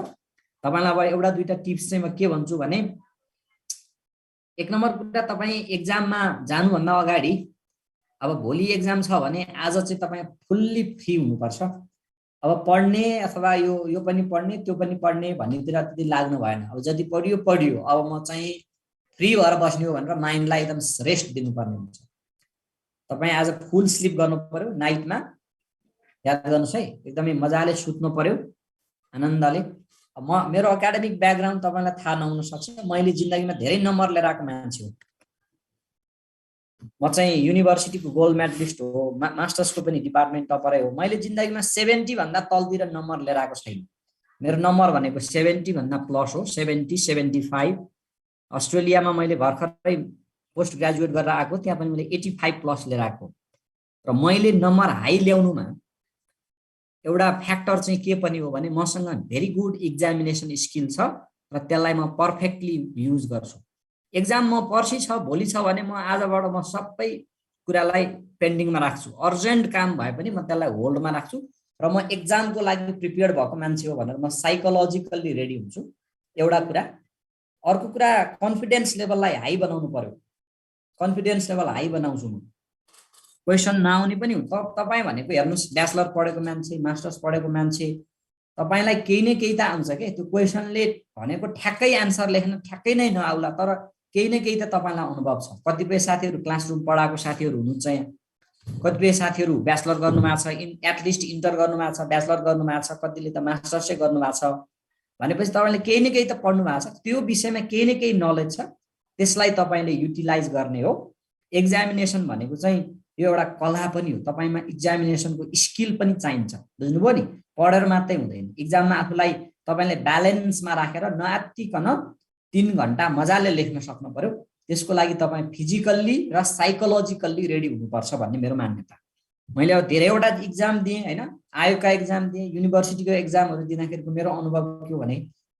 तपाईलाई अब एउटा दुईटा टिप्स चाहिँ म के भन्छु भने एक नम्बर कुरा तपाई एक्जाममा जानु भन्दा अगाडि अब भोलि एक्जाम छ भने आज चाहिँ तपाई फुल्ली फ्री हुनुपर्छ अब पढ्ने अथवा यो पनि पढ्ने त्यो पनि पढ्ने भन्नेतिर त्यति लाग्नु भएन अब जति पढियो अब म चाहिँ फ्री भएर बस्ने हो भनेर माइन्डलाई एकदम रेस्ट दिनुपर्ने हुन्छ तपाई आज फुल स्लिप गर्नु पर्यो नाइटमा याद गर्नुस् है एकदमै मजाले सुत्नु पर्यो आनन्दले म मेरो एकाडेमिक ब्याकग्राउन्ड तपाईलाई थाहा नहुन सक्छ मैले जिन्दगीमा धेरै नम्बर लिएर आएको मान्छे हो म चाहिँ युनिभर्सिटीको गोल्ड मेडलिस्ट हो मास्टर्सको पनि डिपार्टमेन्ट टपरै हो मैले जिन्दगीमा 70 भन्दा तलतिर नम्बर लिएर आएको छैन मेरो नम्बर भनेको 70 भन्दा प्लस हो 70 75 अस्ट्रेलियामा मैले भर्खरै पोस्ट ग्रेजुएट गरेर आएको त्यहाँ पनि मैले 85 प्लस लिएर आएको र मैले नम्बर हाई ल्याउनुमा एउटा फ्याक्टर चाहिँ के पनि हो भने मसँग भेरी गुड एक्जामिनेसन स्किल छ र त्यसलाई म पर्फेक्टली युज गर्छु एक्जाम म पर्सि छ भोलि छ भने म आजबाट म सबै कुरालाई पेन्डिङमा राख्छु अर्जेन्ट काम भए पनि म त्यसलाई होल्डमा राख्छु र म एक्जामको लागि प्रिपेयर्ड भएको मान्छे हो भनेर म साइकोलोजिकली रेडी हुन्छु एउटा कुरा अर्को कुरा कन्फिडेन्स लेभललाई हाई बनाउनु पर्यो कन्फिडेन्स लेभल हाई बनाउँछु म क्वेशन नआउने पनि हुन्छ तपाई भनेको हेर्नुस् ब्याचलर पढेको मान्छे मास्टर्स पढेको मान्छे तपाईलाई केही न केही त आउँछ के त्यो क्वेशनले भनेको ठ्याक्कै आन्सर लेख्न ठ्याक्कै नै नआउला तर केही न केही त तपाईलाई अनुभव छ कतिपय साथीहरु क्लासरुम पढाएको साथीहरु हुनुहुन्छ यहाँ कतिपय साथीहरु ब्याचलर गर्नुभएको छ एटलिस्ट इन्टर गर्नुभएको छ ब्याचलर गर्नुभएको छ कतिले त मास्टर्सै गर्नुभएको छ भनेपछि तपाईले केही न केही त पढ्नु भएको छ त्यो विषयमा केही न केही नलेज छ त्यसलाई तपाईले युटिलाइज गर्ने हो एक्जामिनेसन भनेको चाहिँ यो एउटा कला पनि हो तपाईमा एक्जामिनेसनको स्किल पनि चाहिन्छ बुझ्नुभयो नि पढेर मात्रै हुँदैन एक्जाममा आफूलाई तपाईले ब्यालेन्समा राखेर नआत्तिकन 3 घण्टा मजाले लेख्न सक्नु पर्यो त्यसको लागि तपाई फिजिकल्ली र साइकोलोजिकल्ली रेडी हुनुपर्छ भन्ने मेरो मान्यता मैले अब धेरैवटा एक्जाम दिए हैन आयोगका एक्जाम दिए युनिभर्सिटीको एक्जामहरु दिँदाखेरिको मेरो अनुभव के हो भने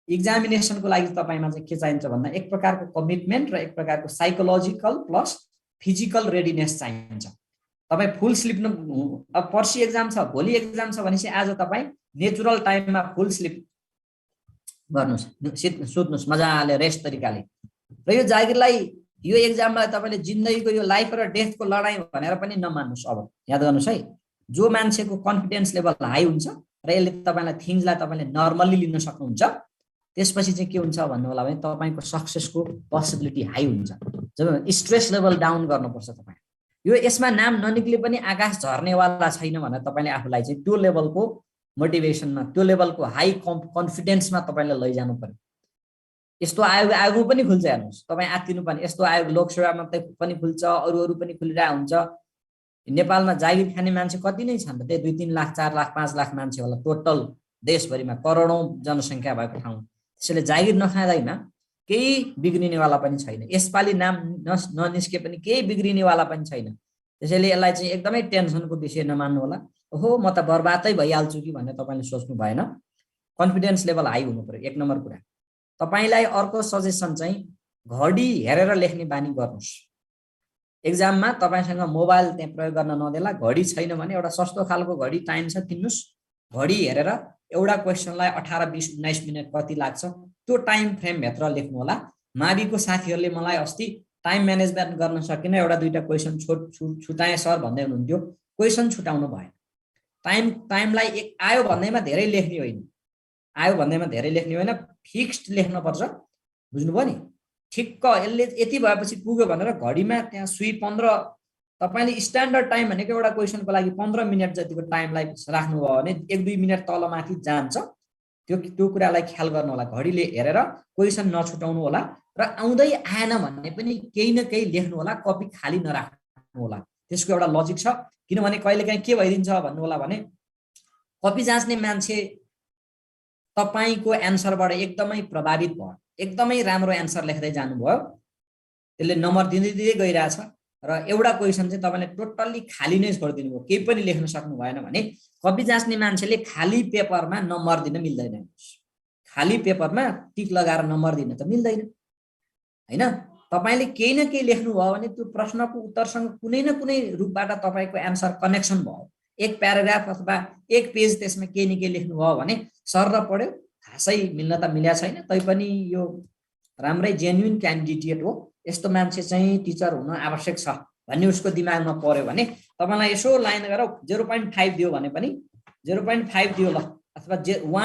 एक्जामिनेसनको लागि तपाईमा चाहिँ के चाहिन्छ भन्दा एक प्रकारको कमिटमेन्ट र एक प्रकारको साइकोलोजिकल प्लस फिजिकल रेडिनेस चाहिन्छ तपाई फुल स्लिप अब पर्सि एक्जाम छ भोलि एक्जाम छ भनेपछि आज तपाई नेचुरल टाइममा फुल स्लिप गर्नुस् सुत्नुस् मजाले रेस्ट तरिकाले र यो जागिरलाई यो एक्जाममा तपाईले जिन्दगीको यो लाइफ र डेथको लडाई भनेर पनि नमान्नुस् अब याद गर्नुस् है जो मान्छेको कन्फिडेन्स लेभल हाई हुन्छ र यसले तपाईलाई थिंग्सलाई तपाईले नर्मली लिन सक्नुहुन्छ त्यसपछि चाहिँ के हुन्छ भन्नु होला भने तपाईको सक्सेसको पोसिबिलिटी हाई हुन्छ जब स्ट्रेस लेभल डाउन गर्नुपर्छ तपाई यो यसमा नाम ननिक्ले पनि आकाश झर्नेवाला छैन भनेर तपाईले आफूलाई चाहिँ त्यो लेभलको मोटिभेसनमा त्यो लेभलको हाई कन्फिडेन्समा तपाईले लैजानु पर्यो यस्तो आयोग पनि खुल्छ हेर्नुस् तपाई आत्तिनु पनि यस्तो आयोग लोकसेवा मात्रै पनि खुल्छ अरु पनि खुलिरा हुन्छ नेपालमा जागिर खाने मान्छे कति नै छन् त त्यही 2-3 लाख 4 लाख 5 लाख मान्छे होला टोटल देशभरिमा करोडौं जनसंख्या भएको ठाउँ त्यसैले जागिर नखाँदैमा केही बिग्रिनेवाला पनि छैन यसपाली नाम ननिस्के पनि केही बिग्रिनेवाला पनि छैन त्यसैले यसलाई चाहिँ एकदमै टेन्सनको विषय नमान्नु होला ओहो म त बर्बादै भइहाल्छु कि भन्ने तपाईले सोच्नु भएन कन्फिडेन्स लेभल हाई हुनु पर्यो एक नम्बर कुरा तपाईलाई अर्को सजेसन चाहिँ घडी हेरेर लेख्ने बानी गर्नुस् एक्जाममा तपाईसँग मोबाइल त्यहाँ प्रयोग गर्न नदेला घडी छैन भने एउटा सस्तो खालको घडी टाइम छ किन्नुस् घडी हेरेर एउटा क्वेशनलाई 18 20 19 मिनेट कति लाग्छ त्यो टाइम फ्रेम भित्र लेख्नु होला माविको साथीहरुले मलाई अस्ति टाइम म्यानेजमेन्ट गर्न सकिन एउटा दुईटा क्वेशन छुटाए सर भन्दै हुनुहुन्थ्यो क्वेशन छुटाउनु भएन टाइमलाई एक आयो भन्दैमा धेरै लेख्ने होइन फिक्स्ड लेख्न पर्छ बुझ्नुभयो नि ठिक्क यसले यति भएपछि पुग्यो भनेर घडीमा त्यहाँ सुई 15 तपाईले स्ट्यान्डर्ड टाइम भनेको एउटा क्वेशनको लागि 15 मिनेट जतिको टाइमलाई राख्नु भयो भने 1-2 मिनेट तल माथि जान्छ त्यो कुरालाई ख्याल गर्नु होला घडीले हेरेर क्वेशन नछुटाउनु होला र आउँदै आएन भन्ने पनि केही न केही लेख्नु होला कपी खाली नराख्नु होला त्यसको एउटा लजिक छ किनभने कहिलेकाहीँ के भइदिन्छ भन्नु होला भने कपी जाँच्ने मान्छे तपाईको एन्सरबाट एकदमै प्रभावित भयो एकदमै राम्रो एन्सर लेख्दै जानुभयो त्यसले नम्बर दिँदै गइराछ र एउटा क्वेशन चाहिँ तपाईले टोटल्ली खाली नै छोडिदिनु भयो केही पनि लेख्न सक्नु भएन भने कपी जाँच्ने मान्छेले खाली पेपरमा नम्बर दिन मिल्दैन खाली पेपरमा टिक लगाएर नम्बर दिन त मिल्दैन हैन तपाईले केही न केही लेख्नु भयो भने त्यो प्रश्नको उत्तरसँग कुनै न कुनै रूपबाट तपाईको एन्सर कनेक्सन भयो एक प्याराग्राफ अथवा एक पेज त्यसमा केही न केही लेख्नु भयो भने सर र पढ्यो खासै मिल्न त मिल्या छैन तैपनि यो राम्रै जेन्युइन क्यान्डिडेट हो यस्तो मान्छे चाहिँ टिचर हुन आवश्यक छ भन्ने उसको दिमागमा पर्यो भने तपाईलाई यसो लाइन गरेर 0.5 दियो भने पनि 0.5 दियो ल अथवा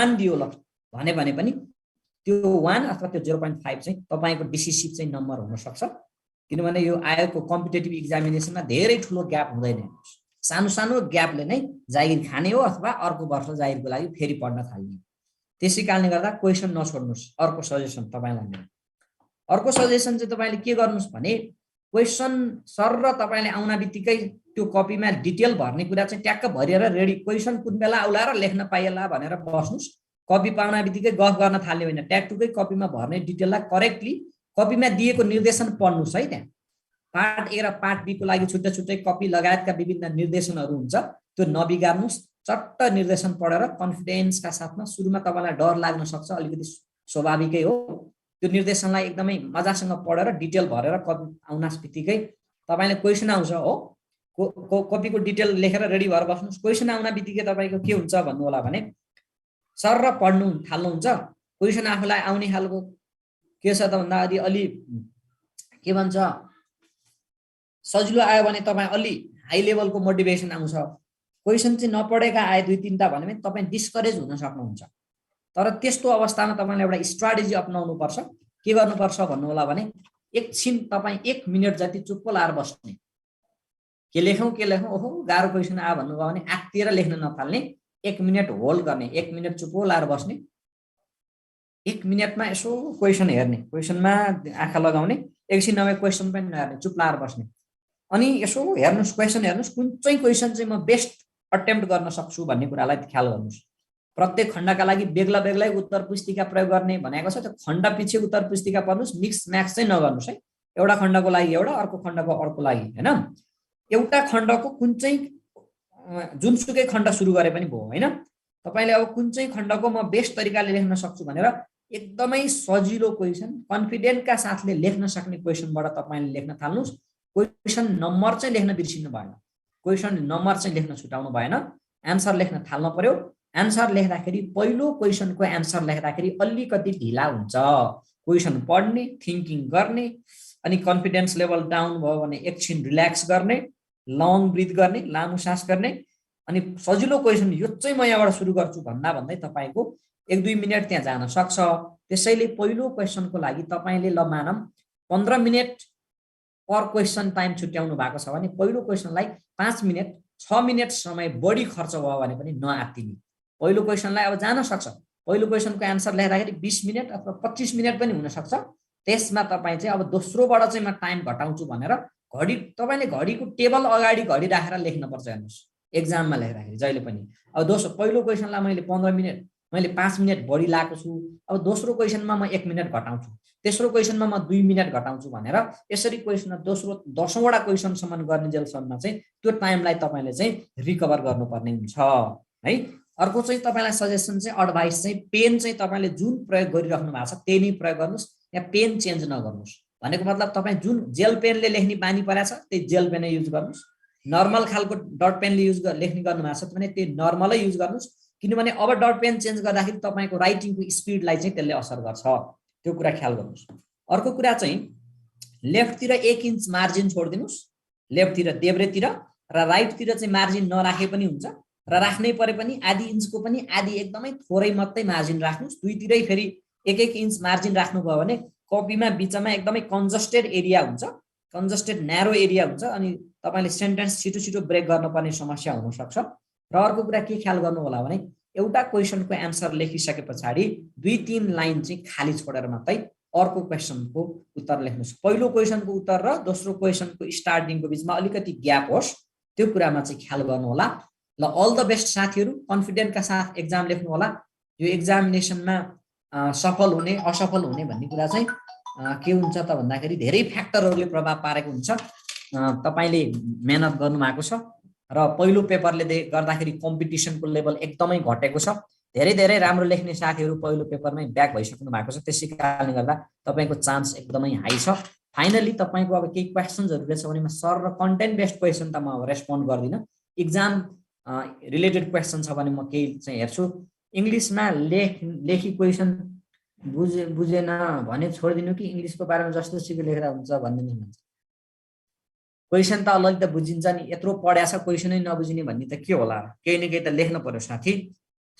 1 दियो ल भने पनि त्यो 1 अथवा त्यो 0.5 चाहिँ तपाईको डिसिसिभ चाहिँ नम्बर हुन सक्छ किनभने यो आयोगको कम्पिटिटिभ एक्जामिनेसनमा धेरै ठूलो ग्याप हुँदैन सानो ग्यापले नै जागिर खाने हो अथवा अर्को वर्ष जागिरको लागि फेरि पढ्न थाल्ने त्यसै कारणले गर्दा क्वेशन नछोड्नुस् अर्को सजेसन तपाईलाई अर्को सजेसन चाहिँ तपाईले के गर्नुस् भने क्वेशन सर र तपाईले आउन बित्तिकै त्यो कपीमा डिटेल भर्ने कुरा चाहिँ ट्याक्क भरिएर रेडी क्वेशन कुन बेला आउला र लेख्न पाइएला भनेर बस्नुस् कपी पाउन बित्तिकै गफ गर्न थाल्ने होइन ट्याक्टुकै कपीमा भर्ने डिटेललाई करेक्टली कपीमा दिएको निर्देशन पढ्नुस् है त्यहाँ पार्ट ए र पार्ट बी को लागि छुट्टै कपी लगायतका विभिन्न निर्देशनहरू हुन्छ त्यो नबिगार्नुस् चट्ट निर्देशन पढेर कन्फिडेन्सका साथमा सुरुमा तपाईलाई डर लाग्न सक्छ अलिकति स्वाभाविकै हो त्यो निर्देशनलाई एकदमै मजासँग पढेर डिटेल भरेर कपी आउनास बित्तिकै तपाईले क्वेशन आउँछ हो कपीको डिटेल लेखेर रेडी भएर बस्नुस् क्वेशन आउन बित्तिकै तपाईको के हुन्छ भन्नु होला भने सर र पढ्नु थाल्नुहुन्छ क्वेशन आफूलाई आउने खालको के छ त भन्दा अलि के भन्छ सजिलो आयो भने तपाई अलि हाई लेभलको मोटिभेसन आउँछ क्वेसन चाहिँ नपढेका आए 2-3 टा भने तपाईँ डिस्करेज हुन सक्नुहुन्छ। तर त्यस्तो अवस्थामा तपाईँले एउटा स्ट्राटेजी अपनाउनु पर्छ। के गर्नुपर्छ भन्नु होला भने एकछिन तपाईँ 1 मिनेट जति चुप्प लाएर बस्ने। के लेखौँ ओहो गाह्रो क्वेसन आ भन्नुभयो भने आत्तिएर लेख्न नथाल्ने। 1 मिनेट होल्ड गर्ने, 1 मिनेट चुप्प लाएर बस्ने। 1 मिनेटमा यसो क्वेसन हेर्ने, क्वेसनमा आँखा लगाउने, एकछिन नभए क्वेसन पनि नहेर्ने, चुप लाएर बस्ने। अनि यसो हेर्नुस्, क्वेसन हेर्नुस्, कुन चाहिँ क्वेसन चाहिँ म बेस्ट अटेम्प्ट गर्न सक्छु भन्ने कुरालाई ख्याल गर्नुस्। प्रत्येक खण्डका लागि बेग्ला बेग्लै उत्तर पुस्तिका प्रयोग गर्ने भनेको छ। त्यो खण्ड पछि उत्तर पुस्तिका पढ्नुस्, मिक्स म्याक्स चाहिँ नगर्नुस् है। एउटा खण्डको लागि एउटा, अर्को खण्डको अर्को लागि हैन। एउटा खण्डको कुन चाहिँ जुनसुकै खण्ड सुरु गरे पनि भयो हैन। तपाईले अब कुन चाहिँ खण्डको म बेस्ट तरिकाले लेख्न सक्छु भनेर एकदमै सजिलो क्वेसन, कन्फिडेन्टका साथले लेख्न सक्ने क्वेसनबाट तपाईले लेख्न थाल्नुस्। क्वेसन नम्बर चाहिँ लेख्न बिर्सिनु भएन, क्वेसन नम्बर चाहिँ लेख्न छुटाउनु भएन। आन्सर लेख्न थाल्न पर्यो। आन्सर लेख्दाखेरि पहिलो क्वेसनको आन्सर लेख्दाखेरि अलिकति ढिला हुन्छ। क्वेसन पढ्ने, थिङ्किङ गर्ने, अनि कन्फिडेन्स लेभल डाउन भयो भने एकछिन रिल्याक्स गर्ने, लङ ब्रिथ गर्ने, लामो सास गर्ने, अनि सजिलो क्वेसन यो चाहिँ म यहाँबाट सुरु गर्छु भन्दा भन्दै तपाईको 1-2 मिनेट त्यहाँ जान सक्छ। त्यसैले पहिलो क्वेसनको लागि तपाईले ल मानम 15 मिनेट पर क्वेसन टाइम छुट्याउनु भएको छ भने पहिलो क्वेसनलाई 5 मिनेट 6 मिनेट समय बढी खर्च भयो भने पनि नआत्तिने। पहिलो क्वेसनलाई अब जान सक्छ, पहिलो क्वेसनको आन्सर लेख्दाखेरि 20 मिनेट अथवा 25 मिनेट पनि हुन सक्छ। त्यसमा तपाईँ चाहिँ अब दोस्रोबाट चाहिँ म टाइम घटाउँछु भनेर घडी, तपाईले घडीको टेबल अगाडि घडी राखेर लेख्नुपर्छ। हेर्नुस् एक्जाममा लेख्दाखेरि जहिले पनि अब दोस्रो पहिलो क्वेसनलाई मैले 15 मिनेट, मैले 5 मिनेट बढी लाएको छु, अब दोस्रो क्वेसनमा म 1 मिनेट घटाउँछु, तेस्रो क्वेसनमा म 2 मिनेट घटाउँछु भनेर यसरी क्वेसन दोस्रो 10वटा क्वेसनसम्म गर्ने जेलसम्म चाहिँ त्यो टाइमलाई तपाईले चाहिँ रिकभर गर्नुपर्ने हुन्छ है। अर्को चाहिँ तपाईलाई सजेसन चाहिँ एडभाइस चाहिँ पेन चाहिँ तपाईले जुन प्रयोग गरिराख्नु भएको छ त्यही नै प्रयोग गर्नुस्। या पेन चेन्ज नगर्नुस् भनेको मतलब तपाईँ जुन जेल पेनले लेख्ने बानी परेको छ त्यही जेल पेनै युज गर्नुस्। नर्मल खालको डट पेनले लेख्ने गर्नु भएको छ भने त्यही नर्मलै युज गर्नुस्। किनभने अब डट पेन चेन्ज गर्दाखेरि तपाईको राइटिङको स्पिडलाई चाहिँ त्यसले असर गर्छ, त्यो कुरा ख्याल गर्नुस्। अर्को कुरा चाहिँ लेफ्टतिर 1 इन्च मार्जिन छोडिदिनुस्, लेफ्टतिर देब्रेतिर, र राइटतिर चाहिँ मार्जिन नराखे पनि हुन्छ, र राख्नै परे पनि आधी इन्चको पनि आधी एकदमै थोरै मात्रै मार्जिन राख्नुस्। दुईतिरै फेरि 1-1 इन्च मार्जिन राख्नुभयो भने कपीमा बिचमा एकदमै कन्जस्टेड एरिया हुन्छ, कन्जस्टेड न्यारो एरिया हुन्छ, अनि तपाईले सेन्टेन्स छिटो छिटो ब्रेक गर्नुपर्ने समस्या हुन सक्छ। र अर्को कुरा के ख्याल गर्नु होला भने एउटा क्वेसनको आन्सर लेखिसके पछाडि 2-3 लाइन चाहिँ खाली छोडेर मात्रै अर्को क्वेसनको उत्तर लेख्नुस्। पहिलो क्वेसनको उत्तर र दोस्रो क्वेसनको स्टार्टिङको बिचमा अलिकति ग्याप होस्, त्यो कुरामा चाहिँ ख्याल गर्नु होला। ल अल द बेस्ट साथीहरू, कन्फिडेन्टका साथ एक्जाम लेख्नु होला। यो एक्जामिनेसनमा सफल हुने असफल हुने भन्ने कुरा चाहिँ के हुन्छ त भन्दाखेरि धेरै फ्याक्टरहरूले प्रभाव पारेको हुन्छ। तपाईले मेहनत गर्नु भएको छ र पहिलो पेपरले गर्दाखेरि कम्पिटिसनको लेभल एकदमै घटेको छ। धेरै धेरै राम्रो लेख्ने साथीहरू पहिलो पेपरमै ब्याक भइसक्नु भएको छ। त्यसै कारणले गर्दा तपाईको चान्स एकदमै हाई छ। फाइनली तपाईको अब केही क्वेसन्सहरु रहेछ भने म सर र कन्टेन्ट बेस्ड क्वेसन त म रेस्पोन्ड गर्दिन। एक्जाम रिलेटेड क्वेसन छ भने म केही चाहिँ हेर्छु। इंग्लिशमा लेखी क्वेसन बुझेन भने छोडिदिनु कि इंग्लिशको बारेमा जस्तो सिके लेखेर हुन्छ भन्ने नि हुन्छ। क्वेसन त अलग त बुझिन्छ नि, यत्रो पढ्या छ क्वेसनै नबुझिने भन्ने त के होला। केही न केही त लेख्न पर्यो साथी।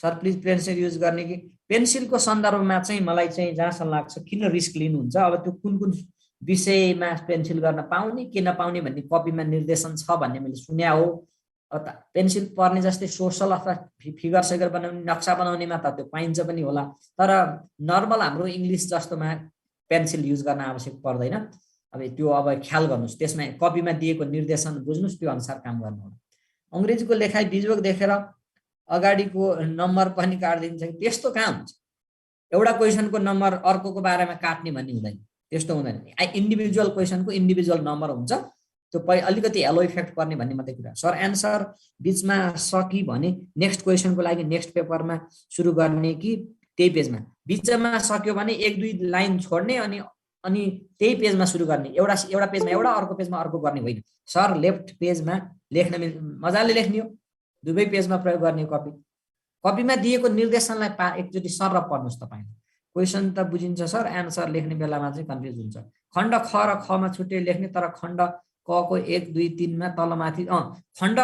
सर प्लिज पेन्सिल युज गर्ने कि पेन्सिलको सन्दर्भमा चाहिँ मलाई चाहिँ जहाँसम्म लाग्छ किन रिस्क लिनुहुन्छ। अब त्यो कुन कुन विषयमा पेन्सिल गर्न पाउने के नपाउने भन्ने कपीमा निर्देशन छ भन्ने मैले सुन्या हो। पेन्सिल पर्ने जस्तै सोशल अथवा फिगर सेगर बनाउने नक्सा बनाउनेमा त त्यो पाइन्छ पनि होला, तर नर्मल हाम्रो इंग्लिश जस्तोमा पेन्सिल युज गर्न आवश्यक पर्दैन। अब त्यो अब ख्याल गर्नुस्, त्यसमा कपीमा दिएको निर्देशन बुझ्नुस्, त्यो अनुसार काम गर्नु होला। अंग्रेजीको लेखाइ बिजोग देखेर अगाडिको नम्बर पनि काट्दिन्छ, त्यस्तो कहाँ हुन्छ। एउटा क्वेसनको नम्बर अर्कोको बारेमा काट्ने भन्ने हुँदैन, त्यस्तो हुँदैन। इन्डिभिजुअल क्वेसनको इन्डिभिजुअल नम्बर हुन्छ, त्यो अलिकति हेलो इफेक्ट पर्ने भन्ने मात्रै कुरा। सर एन्सर बीचमा सकि भने नेक्स्ट क्वेसनको लागि नेक्स्ट पेपरमा सुरु गर्ने कि त्यही पेजमा, बीचमा सक्यो भने 1-2 लाइन छोड्ने अनि त्यही पेजमा सुरु गर्ने। एउटा पेजमा एउटा अर्को पेजमा अर्को गर्ने होइन। सर लेफ्ट पेजमा लेख्न मजाले लेख्ने हो, दुवै पेजमा प्रयोग गर्ने कपीमा दिएको निर्देशनलाई एकचोटि सर र पढ्नुस्। तपाईले क्वेसन त बुझिन्छ सर, एन्सर लेख्ने बेलामा चाहिँ कन्फ्युज हुन्छ। खण्ड ख र ख मा छुट्टै लेख्ने, तर खण्ड क को 1 2 3 मा तलमाथि खण्ड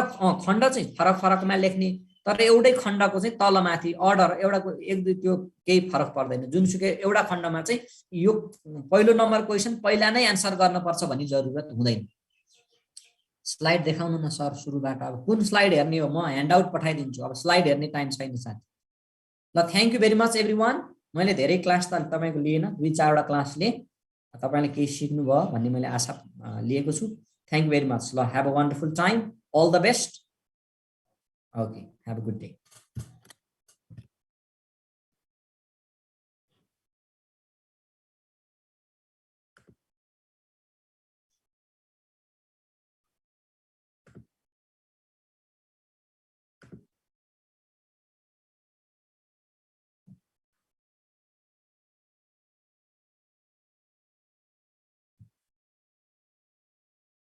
खण्ड चाहिँ फरक फरकमा लेख्ने तर एउटै खण्डको चाहिँ तलमाथि अर्डर एउटाको 1 2 त्यो केही फरक पर्दैन जुनसुकै एउटा खण्डमा चाहिँ यो पहिलो नम्बर क्वेशन पहिला नै आन्सर गर्नुपर्छ भन्ने जरुरत हुँदैन स्लाइड देखाउनु न सर सुरुबाट अब कुन स्लाइड हेर्ने हो म ह्यान्डआउट पठाइदिन्छु अब स्लाइड हेर्ने टाइम छैन साथी ल thank you very much everyone मैले धेरै क्लास त तपाईको लिएन 2-4 वटा क्लास लिए तपाईले केही सिक्नु भयो भन्ने मैले आशा लिएको छु थ्यांक यू भेरी मच ल have a wonderful time all the best okay have a good day